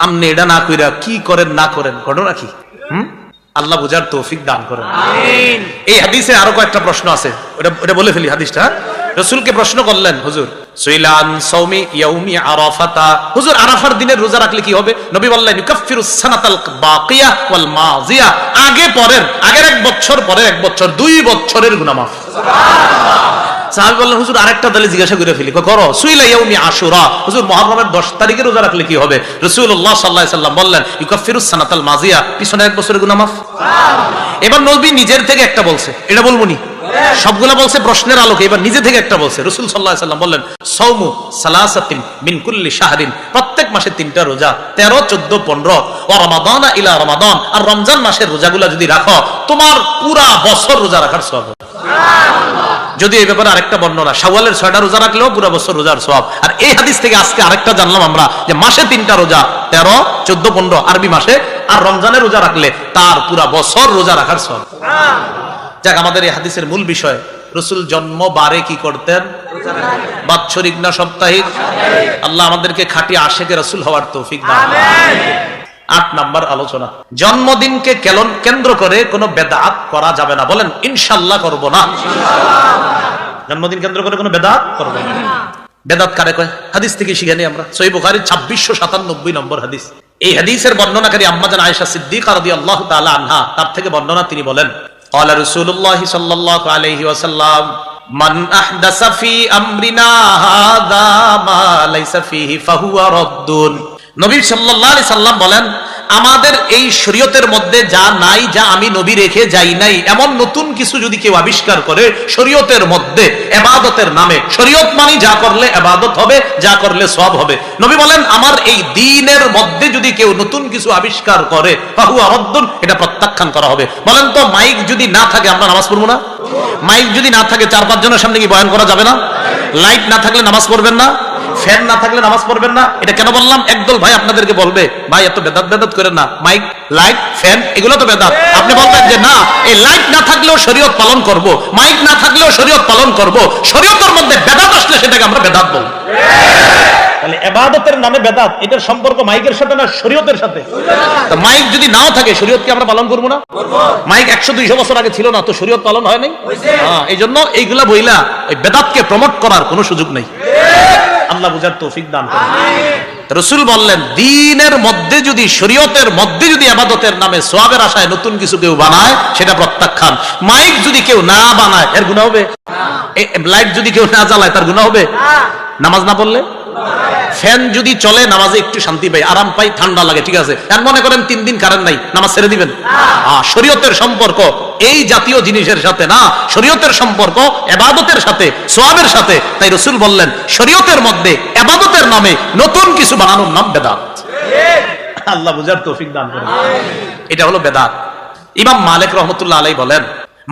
আপনি এটা না কইরা কি করেন না করেন, ঘটনা কি? আল্লাহ বুঝার তৌফিক দান করেন। আমিন। এই হাদিসে আরো কয়েকটা প্রশ্ন আছে, ওটা বলে ফেলি হাদিসটা। রাসূলকে প্রশ্ন করলেন হুজুর সুইলান সাওমি ইয়াউমি আরাফাতা, হুজুর আরাফার দিনের রোজা রাখলে কি হবে? নবী বললেন ইউকাফিরুস সানাতাল বাকিয়া ওয়াল মাযিয়া, আগের 1 বছর পরের 1 বছর 2 বছরের গুনাহ মাফ। সুবহানাল্লাহ। সাহাবী বললেন হুজুর আরেকটা তাহলে জিজ্ঞাসা করে ফেলি, করো সুইলা ইয়াউমি আশুরা, হুজুর মুহররমের 10 তারিখে রোজা রাখলে কি হবে? রাসূলুল্লাহ সাল্লাল্লাহু আলাইহি সাল্লাম বললেন ইউকাফিরুস সানাতাল মাযিয়া, পিছনের 1 বছরের গুনাহ মাফ। সুবহানাল্লাহ। এবার নবী নিজের থেকে একটা বলছে, এটা বলবো নি? সবগুলা বলছে প্রশ্নের আলোকে, এবার নিজে থেকে একটা বলছে। রাসূল সাল্লাল্লাহু আলাইহি সাল্লাম বললেন সাওমু সালাসাতিন মিন কুল্লি শাহরিন, প্রত্যেক মাসে 3টা রোজা, 13, 14, 15, ওয়া রমাদানা ইলা রমাদান, আর রমজান মাসের রোজাগুলা যদি রাখো তোমার পুরা বছর রোজা রাখার সওয়াব। সুবহানাল্লাহ। যদি এই ব্যাপারে আরেকটা বর্ণনা, শাওয়ালের 6টা রোজা রাখলেও পুরো বছর রোজার সওয়াব। আর এই হাদিস থেকে আজকে আরেকটা জানলাম আমরা যে মাসে 3টা রোজা, 13, 14, 15 আরবি মাসে, আর রমজানের রোজা রাখলে তার পুরা বছর রোজা রাখার সওয়াব। যাক, আমাদের এই হাদিসের মূল বিষয়, রাসূল জন্ম বারে কি করতেন? বাৎসরিক না সাপ্তাহিক? আল্লাহ আমাদেরকে খাঁটি আশিকে রাসূল হওয়ার তৌফিক দান করুন। আমিন। 8 নাম্বার আলোচনা, জন্মদিনকে কেন্দ্র করে কোনো বেদাত করা যাবে না। বলেন ইনশাআল্লাহ করব না। জন্মদিন কেন্দ্র করে কোনো বেদাত করব না। বেদাত কারে কয়? হাদিস থেকে শিখে নিই আমরা। সহিহ বুখারী 2697 নম্বর হাদিস। এই হাদিসের বর্ণনাকারী আম্মা জান আয়েশা সিদ্দিকা রাদিয়াল্লাহু তাআলা আনহা, তার থেকে বর্ণনা, তিনি বলেন قال رسول الله صلى الله عليه وسلم من احدث في امرنا هذا ما ليس فيه فهو رد। নবী সাল্লাল্লাহু আলাইহি সাল্লাম বলেন আমাদের এই শরীয়তের মধ্যে যা নাই, যা আমি নবী রেখে যাই নাই, এমন নতুন কিছু যদি কেউ আবিষ্কার করে শরীয়তের মধ্যে ইবাদতের নামে, শরীয়ত মানে যা করলে ইবাদত হবে, যা করলে সওয়াব হবে, নবী বলেন আমার এই দ্বীনের মধ্যে যদি কেউ নতুন কিছু আবিষ্কার করে ফাহুয়া রাদ্দুন, এটা প্রত্যাখ্যান করা হবে। বলেন তো মাইক যদি না থাকে আমরা নামাজ পড়বো না? মাইক যদি না থাকে 4-5 জনের সামনে কি বয়ান করা যাবে না? লাইট না থাকলে নামাজ পড়বেন না? ফ্যান না থাকলে নামাজ পড়বেন না? এটা কেন বললাম? একদল ভাই আপনাদেরকে বলবে ভাই এত বেদাত বেদাত করেন না, মাইক লাইট ফ্যান এগুলো তো বেদাত। আপনি বলবেন যে না, এই লাইট না থাকলেও শরীয়ত পালন করব, মাইক না থাকলেও শরীয়ত পালন করব, শরীয়তের মধ্যে বেদাত আসলে সেটাকে আমরা বেদাত বলবো। তাহলে ইবাদতের নামে বেদাত, এটার সম্পর্ক মাইকের সাথে না শরীয়তের সাথে? তো মাইক যদি নাও থাকে শরীয়ত কি আমরা পালন করব না? মাইক 100-200 বছর আগে ছিল না, তো শরীয়ত পালন হয় নাই? হ্যাঁ, এই জন্য এইগুলা বইলা ওই বেদাতকে প্রমোট করার কোনো সুযোগ নেই। আল্লাহ বুঝার তৌফিক দান করুন। রাসূল বললেন দ্বীনের মধ্যে যদি, শরীয়তের মধ্যে যদি ইবাদতের নামে সওয়াবের আশায় নতুন কিছু কেউ বানায় সেটা প্রত্যাখ্যান। মাইক যদি কেউ না বানায় এর গুনাহ হবে? লাইট যদি কেউ না জ্বালায় তার গুনাহ হবে? নামাজ না পড়লে? ফ্যান যদি চলে নামাজে একটু শান্তি পাই, আরাম পাই, ঠান্ডা লাগে, ঠিক আছে। আর মনে করেন 3 দিন কারেন্ট নাই, নামাজ ছেড়ে দিবেন? শরীয়তের সম্পর্ক এই জাতীয় জিনিসের সাথে না, শরীয়তের সম্পর্ক ইবাদতের সাথে, সওয়াবের সাথে। তাই রাসূল বললেন শরীয়তের মধ্যে ইবাদতের নামে নতুন কিছু বানানোর নাম বেদাত। আল্লাহ বুঝার তৌফিক দান করুন। এটা হলো বেদাত। ইমাম মালিক রাহমাতুল্লাহ আলাইহি বলেন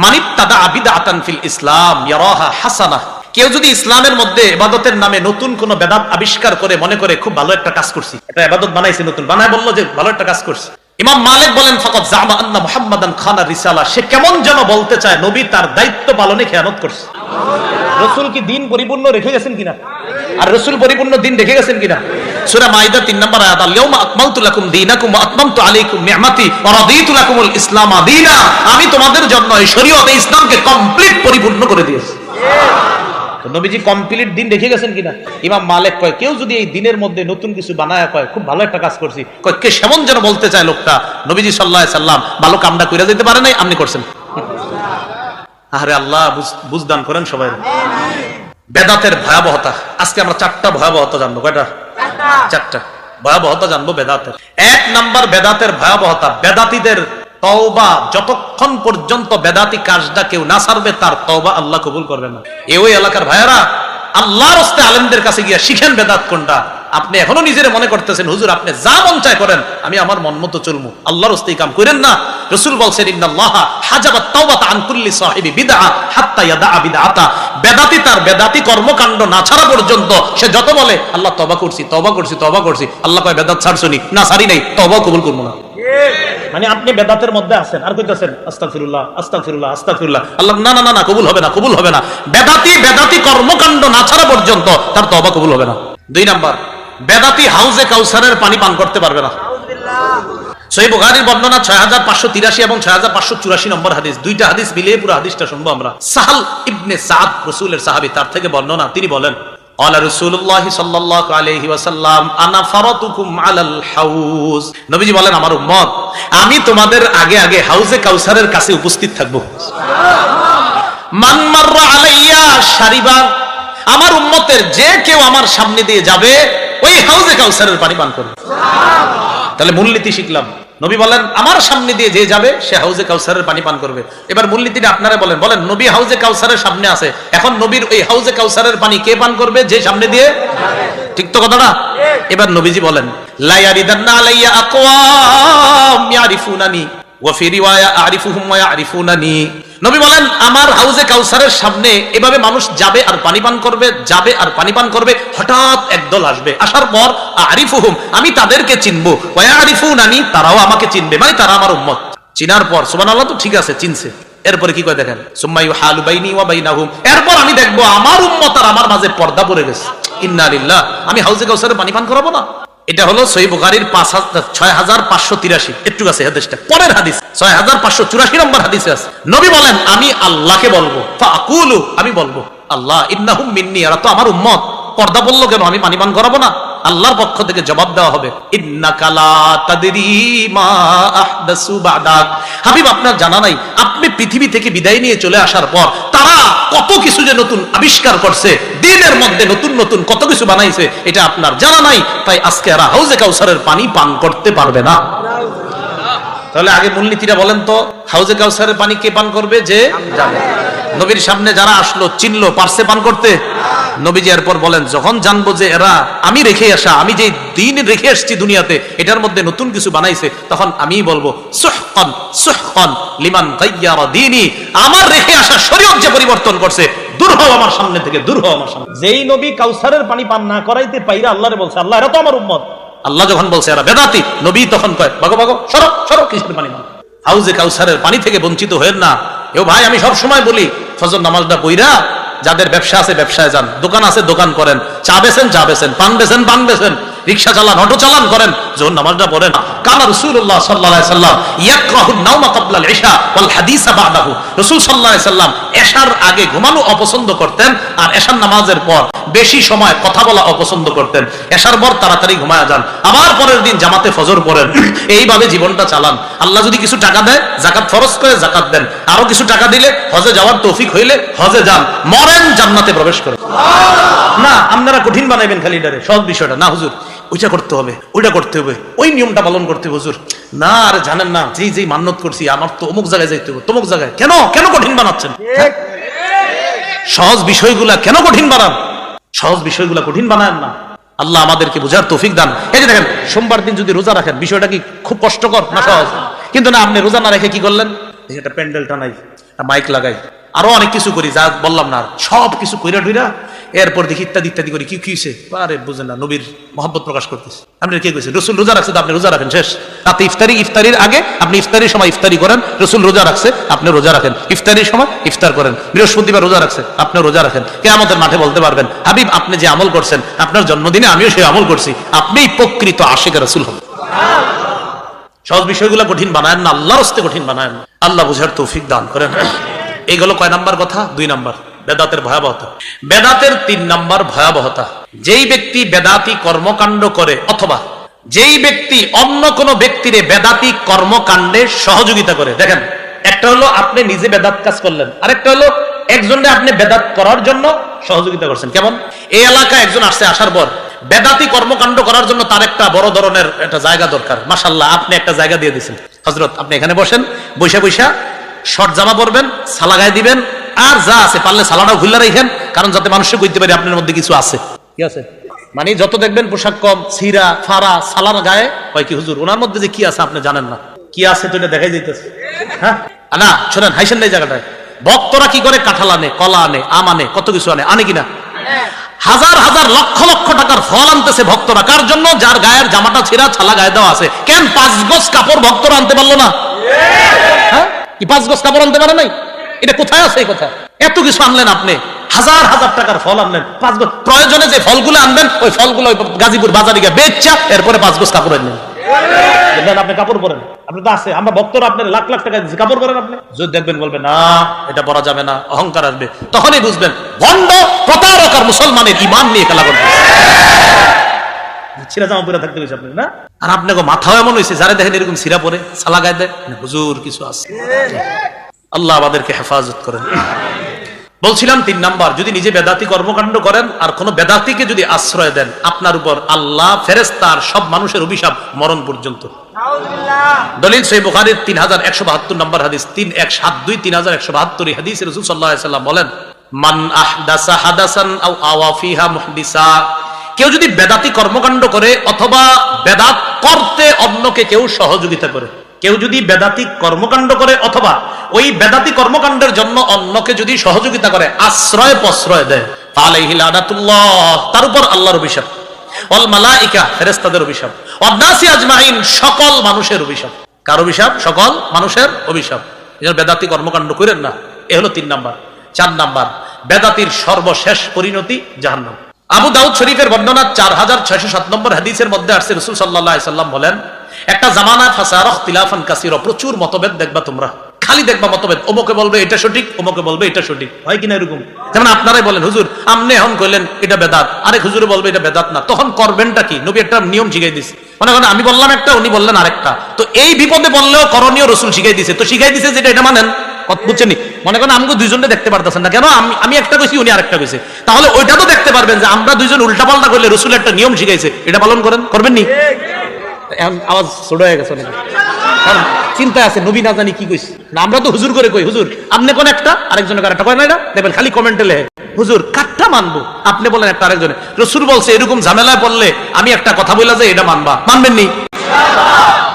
মানিত্তাদা বিদআতান ফিল ইসলাম ইয়ারাহা হাসানাহ, কেউ যদি ইসলামের মধ্যে ইবাদতের নামে নতুন কোন বেদাত আবিষ্কার করে মনে করে খুব ভালো একটা কাজ করছি, এটা ইবাদত বানাইছে, নতুন বানায় বললো যে ভালো একটা কাজ করছি, ইমাম মালিক বলেন ফাকাদ জামা আন্না মুহাম্মাদান খানা রিসালা, সে কেমন যেন বলতে চায় নবী তার দায়িত্ব পালনে খেয়ানত করছে। রাসূল কি দ্বীন পরিপূর্ণ রেখে গেছেন কিনা? আর রাসূল পরিপূর্ণ দ্বীন রেখে গেছেন কিনা? সূরা মাইদা 3 নম্বর আয়াত, আল ইয়াউমা আকমালতু লাকুম দীনাকুম ওয়া আতমামতু আলাইকুম নি'মাতি ওয়া রাদিতু লাকুমুল ইসলামা দীনা, আমি তোমাদের জন্য এই শরীয়ত ইসলামকে কমপ্লিট পরিপূর্ণ করে দিয়েছি। তো নবীজি কমপ্লিট দিন রেখে গেছেন কিনা? ইমাম মালিক কয় কেউ যদি এই দিনের মধ্যে নতুন কিছু বানায় কয় খুব ভালো একটা কাজ করছি, কয় কে সেমন যেন বলতে চায় লোকটা নবীজি সাল্লাল্লাহু আলাইহি সাল্লাম ভালো কামটা কইরা যেতে পারে নাই, আপনি করছেন। আরে আল্লাহ বুঝদান করেন সবাই। বেদাতের ভয়াবহতা আজকে আমরা 4টা ভয়াবহতা জানবো। কয়টা? 4টা ভয়াবহতা জানবো বেদাতের। 1 নাম্বার বেদাতের ভয়াবহতা, বেদাতীদের তওবা, যতক্ষণ পর্যন্ত বেদাতি কাজটা কেউ না ছাড়বে তার তওবা আল্লাহ কবুল করবেন না। ওই এলাকার ভাইয়েরা আল্লাহর রাস্তায় আলেমদের কাছে গিয়া শিখেন বেদাত কোনটা। আপনি এখনো নিজের মনে করতেছেন হুজুর আপনি যা মন চায় করেন, আমি আমার মন মতো চলবো, আল্লাহর রাস্তায় কাম করেন না। রাসূল বলছেন ইন্নাল্লাহা হাজাবাত তাওবাতা আন কুল্লি সাহিবি বিদআ হাত্তা ইয়াদা বিদআতা, বেদাতি তার বেদাতি কর্মকাণ্ড না ছাড়া পর্যন্ত সে যত বলে আল্লাহ তওবা করছি তওবা করছি তওবা করছি, আল্লাহ কয় বেদাত ছাড়ছনি না? ছাড়ি নাই, তওবা কবুল করব না। মানে আপনি বেদাতের মধ্যে আছেন আর কইতাছেন আস্তাগফিরুল্লাহ আস্তাগফিরুল্লাহ আস্তাগফিরুল্লাহ, আল্লাহ না না না কবুল হবে না, কবুল হবে না। বেদাতি কর্মকাণ্ড না ছাড়া পর্যন্ত তার তওবা কবুল হবে না। 2 নাম্বার, বেদাতি হাউজে কাউসারের পানি পান করতে পারবে না। সহিহ বুখারীর বর্ণনা 6583 এবং 6584 নম্বর হাদিস, 2টা হাদিস মিলিয়ে পুরো হাদিসটা শুনবো আমরা। সাহাল ইবনে সাদ রাসূলের সাহাবী, তার থেকে বর্ণনা, তিনি বলেন قال رسول الله صلى الله عليه وسلم انا فرطكم على الحوض, নবীজি বলেন আমার উম্মত আমি তোমাদের আগে আগে হাউজে কাউসারের কাছে উপস্থিত থাকব। মান মাররা আলাইয়া শারিবা, আমার উম্মতের যে কেউ আমার সামনে দিয়ে যাবে ওই হাউজে কাউসারের পানি পান করবে। তাহলে মূলনীতি শিখলাম, নবী বলেন আমার সামনে দিয়ে যে যাবে সে হাউজে কাউসারের পানি পান করবে। এবার মূলনীতিটা আপনারা বলেন, বলেন নবী হাউজে কাউসারের সামনে আছে, এখন নবীর ওই হাউজে কাউসারের পানি কে পান করবে? যে সামনে দিয়ে, ঠিক তো কথাটা? এবার নবীজি বলেন লা ইয়ারিদান্না আলাইয়া আকওয়াম ইয়ারিফুনানি ওয়া ফি রিওয়ায়া আরিফুহুম ওয়া ইয়ারিফুনানি, নবী বলেন আমার হাউজে কাউসারের সামনে এভাবে মানুষ যাবে আর পানি পান করবে, যাবে আর পানি পান করবে, হঠাৎ একদল আসবে, আসার পর আরিফুহুম আমি তাদেরকে চিনবো, ওয়া ইয়ারিফুনানি তারাও আমাকে চিনবে, মানে তারা আমার উম্মত। চিনার পর সুবহানাল্লাহ, তো ঠিক আছে চিনছে, এরপরে কি কয় দেখেন সুম্মা ইউহালু বাইনি ওয়া বাইনাহুম, এরপর আমি দেখবো আমার উম্মত আর আমার মাঝে পর্দা পড়ে গেছে। ইন্না লিল্লাহ, আমি হাউজে কাউসারে পানি পান করাবো না? এটা হলো সহিহ বুখারীর 6583, একটু আছে হাদিসটা। পরের হাদিস 6584 নম্বর হাদিসে আছে, নবী বলেন আমি আল্লাহকে বলবো, ফাকুলু আমি বলবো আল্লাহ ইন্নাহুম মিন্নি, এরা তো আমার উম্মত, পর্দা বললো কেন, আমি পানি পান করাবো না? আল্লাহর পক্ষ থেকে জবাব দেওয়া হবে ইন্নাকা লা তাদরি মা আহদাসু বাদাক, হাবিব আপনার জানা নাই আপনি পৃথিবী থেকে বিদায় নিয়ে চলে আসার পর তারা কত কিছু যে নতুন আবিষ্কার করছে, দিনের মধ্যে নতুন নতুন কত কিছু বানাইছে, এটা আপনার জানা নাই, তাই আজকে এরা হাউজে কাউসারের পানি পান করতে পারবে না। তাহলে আগে মূলনীতিটা বলেন তো, হাউজে কাউসারের পানি কে পান করবে? যে যাবে। নবীর সামনে যারা আসলো, চিনলো, পারছে পান করতে? নবীজি এরপর বলেন, যখন জানবো যে এরা আমি রেখে আসা, আমি যে দিন রেখে আসছি দুনিয়াতে, এটার মধ্যে নতুন কিছু বানাইছে, তখন আমি বলবো সুহকান সুহকান লিমান গায়্যারা দীনি, আমার রেখে আসা শরীয়ত যে পরিবর্তন করছে, দূর হও আমার সামনে থেকে, দূর হও আমার সামনে। যেই নবী কাউসারের পানি পান না করাইতে পাইরা আল্লাহরে বলছে, আল্লাহ এরা তো আমার উম্মত, আল্লাহ যখন বলছে এরা বেদাতি, নবী তখন কয় ভাগো ভাগো, সরো সরো, কিসের পানি পান? হাউজে কাউসারের পানি থেকে বঞ্চিত হয়েন না। এও ভাই, আমি সব সময় বলি, ফজর নামাজটা পইরা যাদের ব্যবসা আছে ব্যবসায় যান, দোকান আছে দোকান করেন, চা বেচেন চা বেচেন, পান বেচেন পান বেচেন, রিকশা চালান অটো চালান করেন, যখন নামাজটা পড়েন। কানা রাসূলুল্লাহ সাল্লাল্লাহু আলাইহি সাল্লাম ইয়াকরাহু নাওমা ক্বাবলা আল ইশা ওয়াল হাদিসা বা'দাহু, রাসূল সাল্লাল্লাহু আলাইহি সাল্লাম এশার আগে ঘুমানো অপছন্দ করতেন, আর এশার নামাজের পর বেশি সময় কথা বলা অপছন্দ করতেন। এশার পর তাড়াতাড়ি ঘুমায়া যান, আবার পরের দিন জামাতে ফজর পড়েন, এইভাবে জীবনটা চালান। আল্লাহ যদি কিছু টাকা দেয়, যাকাত ফরজ করে যাকাত দেন, আরো কিছু টাকা দিলে হজে যাওয়ার তৌফিক হইলে হজে যান, মরেন জান্নাতে প্রবেশ করেন। না আপনারা কঠিন বানাইবেন খালি এটারে, সহজ বিষয়টা না হুজুর, ওইটা করতে হবে, ওইটা করতে হবে, ওই নিয়মটা পালন করতে হবে হুজুর। না আরে জানেন না, যেই মান্যত করছি আমার তো অমুক জায়গায় যাইতে হবে, তমুক জায়গায়, কেন কেন কঠিন বানাচ্ছেন? সহজ বিষয়গুলা কেন কঠিন বানান? সহজ বিষয়গুলা কঠিন বানান না। আল্লাহ আমাদেরকে বুঝার তৌফিক দান। এই যে দেখেন, সোমবার দিন যদি রোজা রাখেন, বিষয়টা কি খুব কষ্টকর না সহজ? কিন্তু না, আপনি রোজা না রেখে কি করলেন? একটা প্যান্ডেলটা নাই, মাইক লাগাই, আরো অনেক কিছু করি, যা বললাম না, সব কিছু কইরা টুইরা এরপর দেখি ইত্যাদি ইত্যাদি করি, কি হয়েছে? আরে বুঝেন না, নবীর মহব্বত প্রকাশ করতেছে। আপনি কে কইছে? রসুল রোজা রাখছে তো আপনি রোজা রাখেন, শেষ। রাতে ইফতারির আগে আপনি ইফতারির সময় ইফতারি করেন, রসুল রোজা রাখছে আপনি রোজা রাখেন, ইফতারির সময় ইফতার করেন। বৃহস্পতিবার রোজা রাখছে আপনি রোজা রাখেন। কিয়ামতের মাঠে বলতে পারবেন, হাবিব আপনি যে আমল করছেন, আপনার জন্মদিনে আমিও সেই আমল করছি, আপনিই প্রকৃত আশিক রাসূল হন। সহজ বিষয়গুলো কঠিন বানায়েন না, আল্লাহর হস্তে কঠিন বানায়েন না। আল্লাহ বুঝার তৌফিক দান করেন। এইগুলো কয় নাম্বার কথা? 2 নাম্বার, বেদাতের ভয়াবহতা। বেদাতের 3 নাম্বার ভয়াবহতা, যেই ব্যক্তি বেদাতি কর্মকাণ্ড করে, অথবা যেই ব্যক্তি অন্য কোন ব্যক্তির বেদাতি কর্মকাণ্ডে সহযোগিতা করে। দেখেন, একটা হলো আপনি নিজে বেদাত কাজ করলেন, আরেকটা হলো একজনকে আপনি বেদাত করার জন্য সহযোগিতা করছেন। কেমন? এই এলাকায় একজন আসছে, আসার পর বেদাতি কর্মকাণ্ড করার জন্য তার একটা বড় ধরনের একটা জায়গা দরকার, মাশাআল্লাহ আপনি একটা জায়গা দিয়ে দিয়েছেন, হযরত আপনি এখানে বসেন, বৈশা বৈশা শর্ট জামা পরবেন, সালা গায়ে দিবেন, আর যা আছে পারলে সালাটাও খুলে রাখেন, কারণ যাতে মানুষে কইতে পারে আপনার মধ্যে কিছু আছে। কি আছে? মানে যত দেখবেন পোশাক কম, ছিঁড়া ফাড়া, সালার গায়ে, হয় কি হুজুর ওনার মধ্যে যে কি আছে আপনি জানেন না, কি আছে তো এটা দেখাই যাইতেছে। হ্যাঁ না, শোনেন, হাইসেন না এই জায়গাটায়। ভক্তরা কি করে? কাঁঠাল আনে, কলা আনে, আম আনে, কত কিছু আনে কিনা? হাজার হাজার লক্ষ লক্ষ টাকার ফল আনতেছে ভক্তরা, কার জন্য? যার গায়ের জামাটা ছিঁড়া, ছালা গায়ে দেওয়া আছে। কেন 5 গজ কাপড় ভক্তরা আনতে পারলো না? হ্যাঁ, 5 গজ কাপড় আনতে পারে নাই? এটা কোথায় আছে? এই কথা এত কিছু আনলেন আপনি, হাজার হাজার টাকার ফল আনলেন, 5 গজ, প্রয়োজনে যে ফলগুলো আনবেন ওই ফলগুলো গাজীপুর বাজারে গিয়ে বেচা, এরপরে 5 গজ কাপড় আনলেন। আপনি কাপড় পরেন, আপনি তো আছে, আমরা ভক্তরা আপনার লাখ লাখ টাকা কাপড় পরেন, আপনি যদি দেখবেন বলবেন না এটা পরা যাবে না, অহংকার আসবে, তখনই বুঝবেন ভণ্ড প্রতারক আর মুসলমানের ঈমান নিয়ে খেলা করবে। ছিঁড়া জামা পরে থাকতে গেছে আপনি না, আর আপনাকে মাথাও এমন হয়েছে, যারা দেখেন এরকম ছিঁড়া পরে সালা গায়ে দেয়, হুজুর কিছু আছে। আল্লাহ আমাদেরকে হেফাজত করেন। বলছিলাম 3 নাম্বার, যদি নিজে বেদাতি কর্মকাণ্ড করেন আর কোন বেদাতিকে যদি আশ্রয় দেন, আপনার উপর আল্লাহ, ফেরেশতা আর সব মানুষের অভিশাপ মরণ পর্যন্ত। দলিল সহিহ বুখারীর 3172 নম্বর হাদিস, 3172 3172 হাদিসে রাসূল সাল্লাল্লাহু আলাইহি সাল্লাম বলেন, মান আহদাসা হাদাসান আও আওয়া ফিহা মুহদিসা, কেউ যদি বেদাতি কর্মকাণ্ড করে অথবা বেদাত করতে অন্যকে কেউ সহযোগিতা করে, কেউ যদি বেদাতি কর্মকাণ্ড করে অথবা ওই বেদাতি কর্মকাণ্ডের জন্য অন্যকে যদি সহযোগিতা করে, আশ্রয় প্রশ্রয় দেয়, আলাইহি লানাতুল্লাহ, তার উপর আল্লাহর অভিশাপ, ওয়াল মালাইকা, ফেরেশতাদের অভিশাপ, ওয়ান নাসি আজমাইন, সকল মানুষের অভিশাপ। কার অভিশাপ? সকল মানুষের অভিশাপ। এজন্য বেদাতি কর্মকাণ্ড করেন না। এ হলো 3 নাম্বার। 4 নাম্বার, বেদাতির সর্বশেষ পরিণতি জাহান্নাম। আবু দাউদ শরীফের বর্ণনা 4607 নম্বর হাদিসের মধ্যে আসছে, রাসূল সাল্লাল্লাহু আলাইহি সাল্লাম বলেন, একটা জামানা ফাসারা ইখতিলাফান কাসীরা, প্রচুর মতভেদ দেখবা তোমরা, খালি দেখবা মতভেদ, অমুকে বলবে এটা সঠিক, অমুকে বলবে এটা সঠিক, হয় কিনা এরকম? যেমন আপনারাই বলেন হুজুর আপনি এখন কইলেন এটা বেদাত, আরেক হুজুরে বলবে এটা বেদাত না, তখন করবেনটা কি? নবী একটা নিয়ম শিখাই দিয়েছে, মনে করেন আমি বললাম একটা, উনি বললেন আরেকটা, তো এই বিপদে বললেও করণীয় রাসূল শিখাই দিয়েছে, তো শিখাই দিয়েছে যেটা এটা মানেন, বুঝছেন? মনে করেন আমাকে দুইজনে দেখতে পারতেছেন না, কেন? আমি একটা কইছি, উনি আরেকটা কইছে, তাহলে ওইটা তো দেখতে পারবেন যে আমরা দুইজন উল্টাপাল্টা করলে রাসূল একটা নিয়ম শিখাইছে, এটা পালন করেন, করবেন নি? আওয়াজ ছোট হয়ে গেছে অনেক। কারণ চিন্তা আছে নবী না জানি কি কইছে না, আমরা তো হুজুর করে কই হুজুর আপনি কোন একটা আরেকজনের আরেকটা কয় না, এটা দেখবেন খালি কমেন্টে লেখে হুজুর কাটটা মানবো, আপনি বলেন একটা আরেকজনে। রাসূল বলছে এরকম ঝামেলায় পড়লে আমি একটা কথা বলা যায় এটা মানবা, মানবেন নি?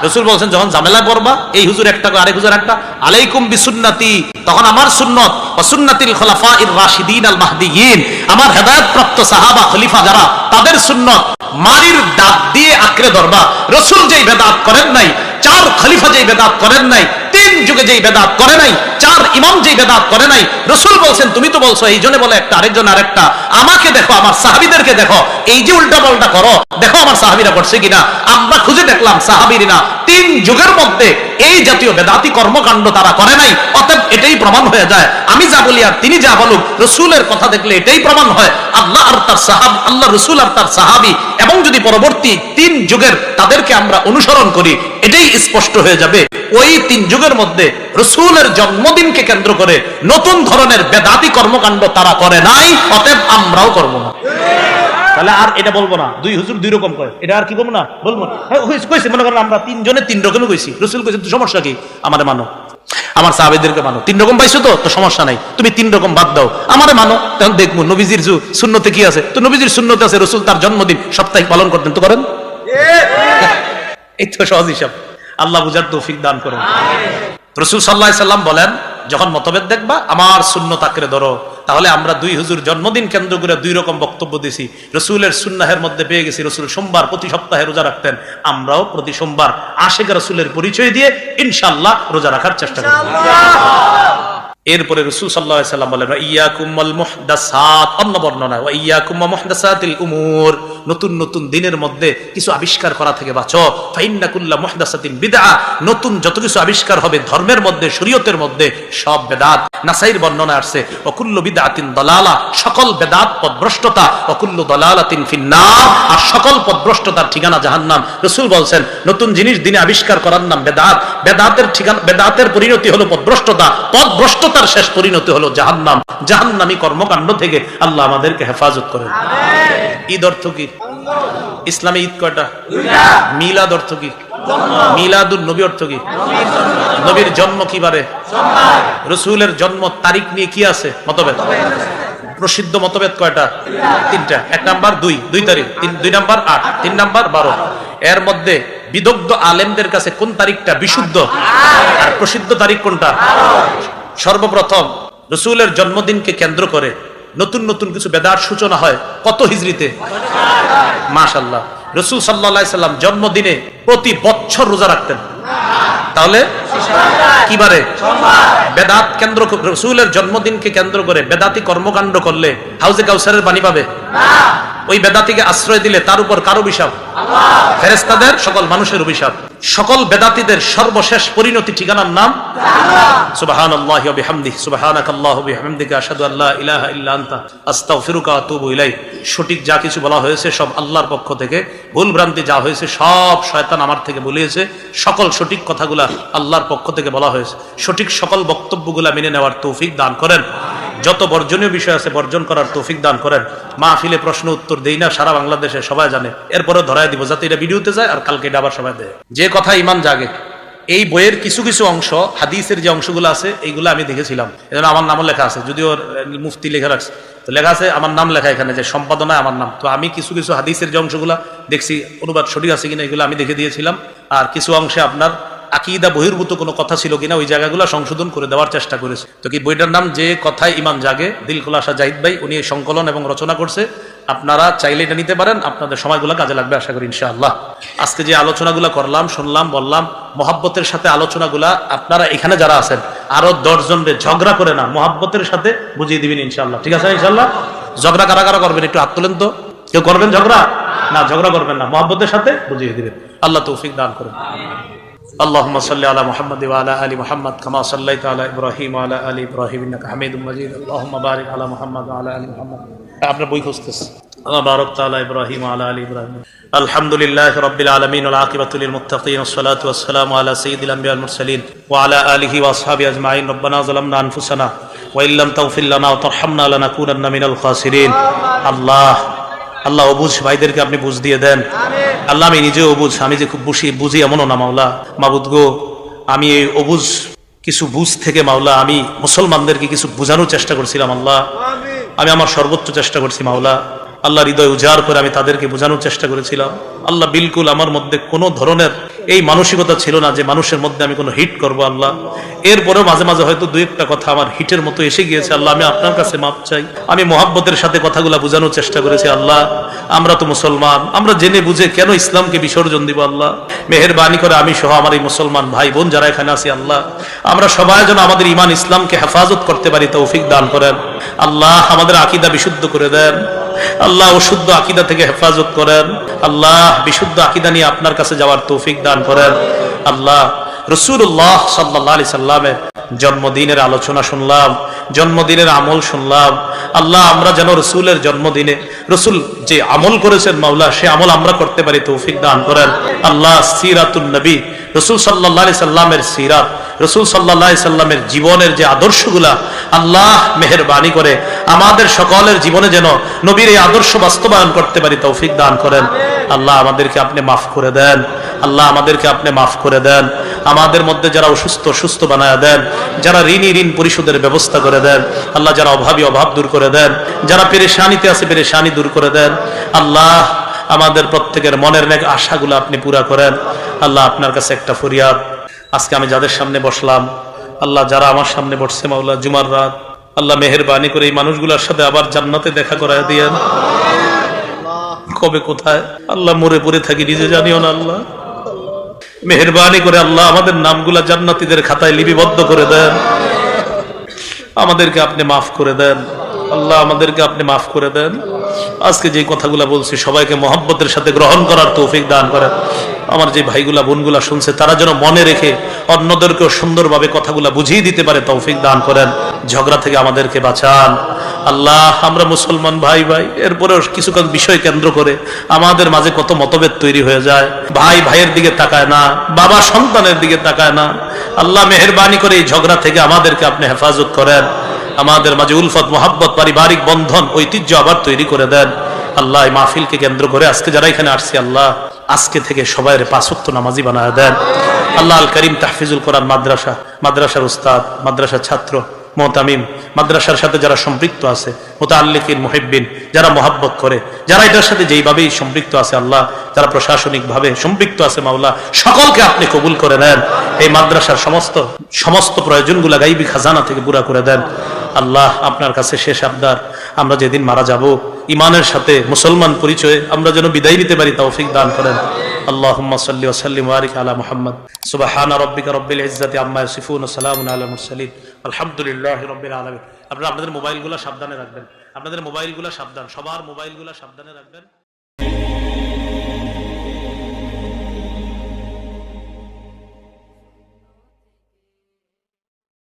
রাসূল বলছেন যখন ঝামেলায় পড়বা এই হুজুর একটা আরেক হুজুর একটা, আলাইকুম বিসুন্নতি, তখন আমার সুন্নত ওয়া সুন্নাতিল খুলাফাইর রাশিদিন আল মাহদিয়িন, আমার হেদায়েত প্রাপ্ত সাহাবা খলিফা যারা তাদের সুন্নত মারির দাঁত দিয়ে আঁকড়ে ধরবা। রাসূল যেই বেদাত করেন নাই, চার খলিফা যেই বেদাত করেন নাই, তিন যুগে যেই বেদাত করে নাই, চার ইমাম যেই বেদাত করে নাই, রাসূল বলছেন তুমি তো বলছো এই জন্য বলে একটা আরেকজন আরেকটা, আমাকে দেখো আমার সাহাবীদেরকে দেখো, এই যে উল্টা পাল্টা করো দেখো আমার সাহাবীরা করছে কিনা। আমরা খুঁজে দেখলাম সাহাবীরা তিন যুগের মধ্যে এই জাতীয় বেদাতি কর্মকাণ্ড তারা করে নাই, অতএব এটাই প্রমাণ হয়ে যায় আমি যা বলি আর তিনি যা বলুক রাসূলের কথা দেখলে এটাই প্রমাণ হয় আল্লাহ আর তার সাহাবী, আল্লাহ রাসূল আর তার সাহাবী, এবং যদি পরবর্তী তিন যুগের তাদেরকে আমরা অনুসরণ করি এটাই স্পষ্ট হয়ে যাবে ওই তিন যুগের মধ্যে রাসূলের জন্মদিনকে কেন্দ্র করে নতুন ধরনের বেদাতি কর্মকাণ্ড তারা করে নাই, অতএব আমরাও করব না। তাহলে আর এটা বলবো না দুই হুজুর দুই রকম কয়, এটা আর কি বলবো না, বলবো না। কইছি মনে করেন আমরা তিনজনে তিন রকমই কইছি, রাসূল কইছেন তো সমস্যা কি, আমারে মানো, আমার সাহাবীদেরকে মানো, তিন রকম পাইছো তো সমস্যা নাই, তুমি তিন রকম বাদ দাও, আমারে মানো। তখন দেখবো নবীজির সুন্নতে কি আছে, তো নবীজির সুন্নতে আছে রাসূল তার জন্মদিন সাপ্তাহিক পালন করতেন, তো করেন। এই তো সহজ হিসাব। আল্লাহ বুঝার তৌফিক দান করুন। রাসূল সাল্লাল্লাহু আলাইহি সাল্লাম বলেন যখন মতভেদ দেখবা আমার সুন্নত আঁকড়ে ধরো। তাহলে আমরা দুই হুজুর জন্মদিন কেন্দ্র করে দুই রকম বক্তব্য দিছি। রাসূলের সুন্নাহের মধ্যে পেয়ে গেছি রাসূল সোমবার প্রতি সপ্তাহে রোজা রাখতেন, আমরাও প্রতি সোমবার আশিক রাসূলের পরিচয় দিয়ে ইনশাআল্লাহ রোজা রাখার চেষ্টা করব। এরপরে রাসূল সাল্লাল্লাহু আলাইহি সাল্লাম বলেন ইয়াকুম ওয়াল মুহদাসাত, অন্য বর্ণনা ওয়া ইয়াকুম ওয়া মুহদাসাতিল উমুর, নতুন নতুন দিনের মধ্যে কিছু আবিষ্কার করা থেকে বাঁচো। ফাইন্না কুল্লা মুহদাসাতিন বিদআ, নতুন যত কিছু আবিষ্কার হবে ধর্মের মধ্যে শরীয়তের মধ্যে সব বেদাত। নাসাইর বর্ণনা আসছে ওয়া কুল্লু বিদআতিন দালালা, সকল বেদাত পথভ্রষ্টতা, ওয়া কুল্লু দালালাতিন ফিন্নার, আর সকল পথভ্রষ্টতার ঠিকানা জাহান্নাম। রাসূল বলেন নতুন জিনিস দিনে আবিষ্কার করার নাম বেদাত, বেদাতের ঠিকানা, বেদাতের পরিণতি হলো পথভ্রষ্টতা, পথভ্রষ্টতার শেষ পরিণতি হলো জাহান্নাম। জাহান্নামী কর্মকাণ্ড থেকে আল্লাহ আমাদেরকে হেফাজত করেন। ঈদ অর্থ কি? ইসলামে ঈদ কয়টা? মিলাদ অর্থ কি? মিলাদুন নবী অর্থ কি? নবীর জন্ম কি বারে? রাসূলের জন্ম তারিখ নিয়ে কি আছে মতভেদ? প্রসিদ্ধ মতভেদ কয়টা? তিনটা। এক নাম্বার 2 তারিখ, 2 নাম্বার 8, 3 নাম্বার 12। এর মধ্যে বিদগ্ধ আলেমদের কাছে কোন তারিখটা বিশুদ্ধ আর প্রসিদ্ধ তারিখ কোনটা? সর্বপ্রথম রাসূলের জন্মদিনকে কেন্দ্র করে নতুন নতুন কিছু বেদাত সূচনা হয় কত হিজরিতে? মাশাআল্লাহ। রাসূল সাল্লাল্লাহু আলাইহি সাল্লাম জন্মদিনে প্রতি বছর রোজা রাখতেন, তাহলে কিবারে? বেদাত কেন্দ্র, রাসূলের জন্মদিনকে কেন্দ্র করে বেদাতি কর্মকাণ্ড করলে হাউজে কাউসারের পানি পাবে না। ওই বেদাতিকে আশ্রয় দিলে তার উপর কার অভিশাপ? আল্লাহ। ফেরেশতাদের, সকল মানুষের অভিশাপ। সকল বেদাতীদের সর্বশেষ পরিণতি ঠিকানার নাম জাহান্নাম। সুবহানাল্লাহি ওয়া বিহামদিহি, সুবহানাকাল্লাহু ওয়া বিহামদিকা আশহাদু আল্লা ইলাহা ইল্লা আনতা আস্তাগফিরুকা ওয়া আতুবু ইলাইক। সঠিক যা কিছু বলা হয়েছে সব আল্লাহর পক্ষ থেকে, ভুল ভ্রান্তি যা হয়েছে সব শয়তান আমার থেকে বলিয়েছে। সকল সঠিক কথাগুলা আল্লাহর পক্ষ থেকে বলা হয়েছে। সঠিক সকল বক্তব্যগুলা মেনে নেওয়ার তৌফিক দান করেন। যত বর্জনীয় বিষয় আছে বর্জন করার তৌফিক দান করেন। মাহফিলে প্রশ্ন উত্তর দেই না, সারা বাংলাদেশে সবাই জানে, এরপরে ধরায় দিব যাতে এটা ভিডিওতে যায় আর কালকে এটা আবার সবাই দেয়। যে কথা ইমান জাগে, এই বইয়ের কিছু কিছু অংশ, হাদিসের যে অংশগুলো আছে এইগুলো আমি দেখেছিলাম, এজন্য আমার নামও লেখা আছে, যদিও মুফতি লেখা রাখছে, তো লেখা আছে আমার নাম লেখা এখানে, যে সম্পাদনায় আমার নাম। তো আমি কিছু কিছু হাদিসের যে অংশগুলো দেখছি অনুবাদ সঠিক আছে কিনা এগুলো আমি দেখে দিয়েছিলাম, আর কিছু অংশে আপনার আকীদা বহির্ভূত কোনো কথা ছিল কিনা ওই জায়গাগুলো সংশোধন করে দেওয়ার চেষ্টা করেছে। তো কি বইটার নাম যে কথায় ইমান জাগে, দিল খোলাসা জাহিদ ভাই উনি সংকলন এবং রচনা করছে। আপনারা চাইলে এটা নিতে পারেন, আপনাদের সময়গুলো কাজে লাগবে আশা করি ইনশাআল্লাহ। আজকে যে আলোচনাগুলো করলাম, শুনলাম, বললাম, মহাব্বতের সাথে আলোচনাগুলা আপনারা এখানে যারা আছেন আরো 10 জনরে ঝগড়া করে না, মহাব্বতের সাথে বুঝিয়ে দিবেন ইনশাআল্লাহ। ঠিক আছে ইনশাআল্লাহ? ঝগড়া কারা কারা করবেন একটু হাত তোলেন তো। কেউ করবেন ঝগড়া? না, ঝগড়া করবেন না, মহাব্বতের সাথে বুঝিয়ে দিবেন। আল্লাহ তৌফিক দান করুন। اللهم صل على محمد وعلى ال محمد كما صليت على ابراهيم وعلى ال ابراهيم انك حميد مجيد اللهم بارك على محمد وعلى ال محمد আপনার বই খুঁজতেছ আল্লাহ বারাক তাআলা ইব্রাহিম ওয়া আলা আলি ইব্রাহিম আলহামদুলিল্লাহি রাব্বিল আলামিন ওয়াল আকিবাতু লিল মুত্তাকিন ওয়াসসালাতু ওয়াসসালামু আলা সাইয়্যিদিল আমবিয়া ওয়াল মুরসালিন ওয়া আলা আলিহি ওয়া আসহাবিহি আজমাইন রব্বানা যালামনা আনফুসানা ওয়া ইল্লাম তাগফির লানা ওয়া তারহামনা লানাকুনান্না মিনাল খাসিরিন। আল্লাহ আল্লাহ অবুঝ ভাইদেরকে আপনি বুঝ দিয়ে দেন। আল্লাহ আমি নিজেও অবুঝ, আমি যে খুব বুঝি এমনও না মাওলা। মাবুদ গো, আমি এই অবুঝ কিছু বুঝ থেকে মাওলা আমি মুসলমানদেরকে কিছু বোঝানোর চেষ্টা করছিলাম আল্লাহ। আমি আমার সর্বোচ্চ চেষ্টা করছি মাওলা। আল্লাহ হৃদয় উজাড় করে আমি তাদেরকে বোঝানোর চেষ্টা করেছিলাম আল্লাহ। বিলকুল আমার মধ্যে কোনো ধরনের এই মানসিকতা ছিল না যে মানুষের মধ্যে আমি কোনো হিট করব আল্লাহ। এরপরেও মাঝে মাঝে হয়তো দুই একটা কথা আমার হিটের মতো এসে গিয়েছে আল্লাহ। আমি আপনার কাছে মাপ চাই। আমি মোহাব্বতের সাথে কথাগুলা বোঝানোর চেষ্টা করেছি আল্লাহ। আমরা তো মুসলমান, আমরা জেনে বুঝে কেন ইসলামকে বিসর্জন দিব আল্লাহ? মেহেরবানি করে আমি সহ আমার এই মুসলমান ভাই বোন যারা এখানে আছি আল্লাহ, আমরা সবাই যেন আমাদের ইমান ইসলামকে হেফাজত করতে পারি তৌফিক দান করেন আল্লাহ। আমাদের আকীদা বিশুদ্ধ করে দেন আল্লাহ। অশুদ্ধ আকীদা থেকে হেফাজত করেন আল্লাহ। বিশুদ্ধ আকীদা নিয়ে আপনার কাছে যাওয়ার তৌফিক দান করেন আল্লাহ। রাসূলুল্লাহ সাল্লাল্লাহু আলাইহি সাল্লামের জন্মদিনের আলোচনা শুনলাম, জন্মদিনের আমল শুনলাম আল্লাহ। আমরা যেন রসুলের জন্মদিনে রসুল যে আমল করেছেন মাওলা, সে আমল আমরা করতে পারি তৌফিক দান করেন আল্লাহ। সিরাতুন নবী, রসুল সাল্লাল্লাহু আলাইহি সাল্লামের সিরাত, রসুল সাল্লাল্লাহু আলাইহি সাল্লামের জীবনের যে আদর্শগুলা আল্লাহ মেহেরবানি করে আমাদের সকলের জীবনে যেন নবীর এই আদর্শ বাস্তবায়ন করতে পারি তৌফিক দান করেন আল্লাহ। আমাদেরকে আপনি মাফ করে দেন আল্লাহ। আমাদেরকে আপনি মাফ করে দেন। আমাদের মধ্যে যারা অসুস্থ সুস্থ বানায় দেন, যারা ঋণী ঋণ পরিশোধের ব্যবস্থা করে দেন আল্লাহ। যারা অভাবী অভাব দূর করে দেন, যারা পেরেশানিতে আছে পেরেশানি দূর করে দেন আল্লাহ। আমাদের প্রত্যেকের মনের নেক আশাগুলো আপনি পুরা করেন আল্লাহ। আপনার কাছে একটা ফরিয়াদ, আজকে আমি যাদের সামনে বসলাম আল্লাহ, যারা আমার সামনে বসছে মাওলা জুমার রাত আল্লাহ, মেহেরবানি করে এই মানুষগুলোর সাথে আবার জান্নাতে দেখা করায় দিয়েন। কবে কোথায় আল্লাহ মরে পড়ে থাকি নিজে জানিও না আল্লাহ। মেহেরবানি করে আল্লাহ আমাদের নামগুলা জান্নাতীদের খাতায় লিপিবদ্ধ করে দেন। আমাদেরকে আপনি মাফ করে দেন আল্লাহ। আমাদেরকে আপনি মাফ করে দেন। আজকে যে কথাগুলা বলছি সবাইকে মহব্বতের সাথে গ্রহণ করার তৌফিক দান করেন। আমার যে ভাইগুলা বোনগুলা শুনছে তারা যেন মনে রেখে অন্যদেরকেও সুন্দরভাবে কথাগুলা বুঝিয়ে দিতে পারে তৌফিক দান করেন। ঝগড়া থেকে আমাদেরকে বাঁচান আল্লাহ। আমরা মুসলমান ভাই ভাই, এরপরেও কিছু বিষয় কেন্দ্র করে আমাদের মাঝে কত মতভেদ তৈরি হয়ে যায়। ভাই ভাইয়ের দিকে তাকায় না, বাবা সন্তানের দিকে তাকায় না আল্লাহ। মেহেরবানি করে এই ঝগড়া থেকে আমাদেরকে আপনি হেফাজত করেন। আমাদের মাঝে উলফত মোহাব্বত পারিবারিক বন্ধন ঐতিহ্য আবার তৈরি করে দেন আল্লাহ। এই মাহফিলকে কেন্দ্র করে আজকে যারা এখানে আসছে আল্লাহ, আজকে থেকে সবাই 5 ওয়াক্ত নামাজি বানায় দেন আল্লাহ। আল করিম তাহফিজুল কোরআন মাদ্রাসা, মাদ্রাসার উস্তাদ, মাদ্রাসার ছাত্র, মুতামিম, মাদ্রাসার সাথে যারা সম্পৃক্ত আছে, মুতাআল্লিকিন, মুহিব্বিন, যারা মহব্বত করে, যারা এটার সাথে যেইভাবেই সম্পৃক্ত আছে আল্লাহ, যারা প্রশাসনিক ভাবে সম্পৃক্ত আছে মাওলা, সকলকে আপনি কবুল করে নেন। এই মাদ্রাসার সমস্ত প্রয়োজনগুলা গাইবি খাজানা থেকে পুরা করে দেন আল্লাহ। আপনার কাছে শেষ আবদার, আমরা যেদিন মারা যাব ইমানের সাথে মুসলমান পরিচয়ে আমরা যেন বিদায় নিতে পারি তৌফিক দান করেন। আল্লাহুম্মা সাল্লি ওয়া সাল্লিম ওয়া বারিক আলা মুহাম্মদ। সুবহানা রাব্বিকা রাব্বিল ইজ্জাতি আম্মা ইয়াসিফুন ওয়া সালামুন আলাল মুরসালিন আলহামদুলিল্লাহি রাব্বিল আলামিন। আপনারা আপনাদের মোবাইলগুলো সাবধানে রাখবেন। আপনাদের মোবাইলগুলো সাবধান, সবার মোবাইলগুলো সাবধানে রাখবেন।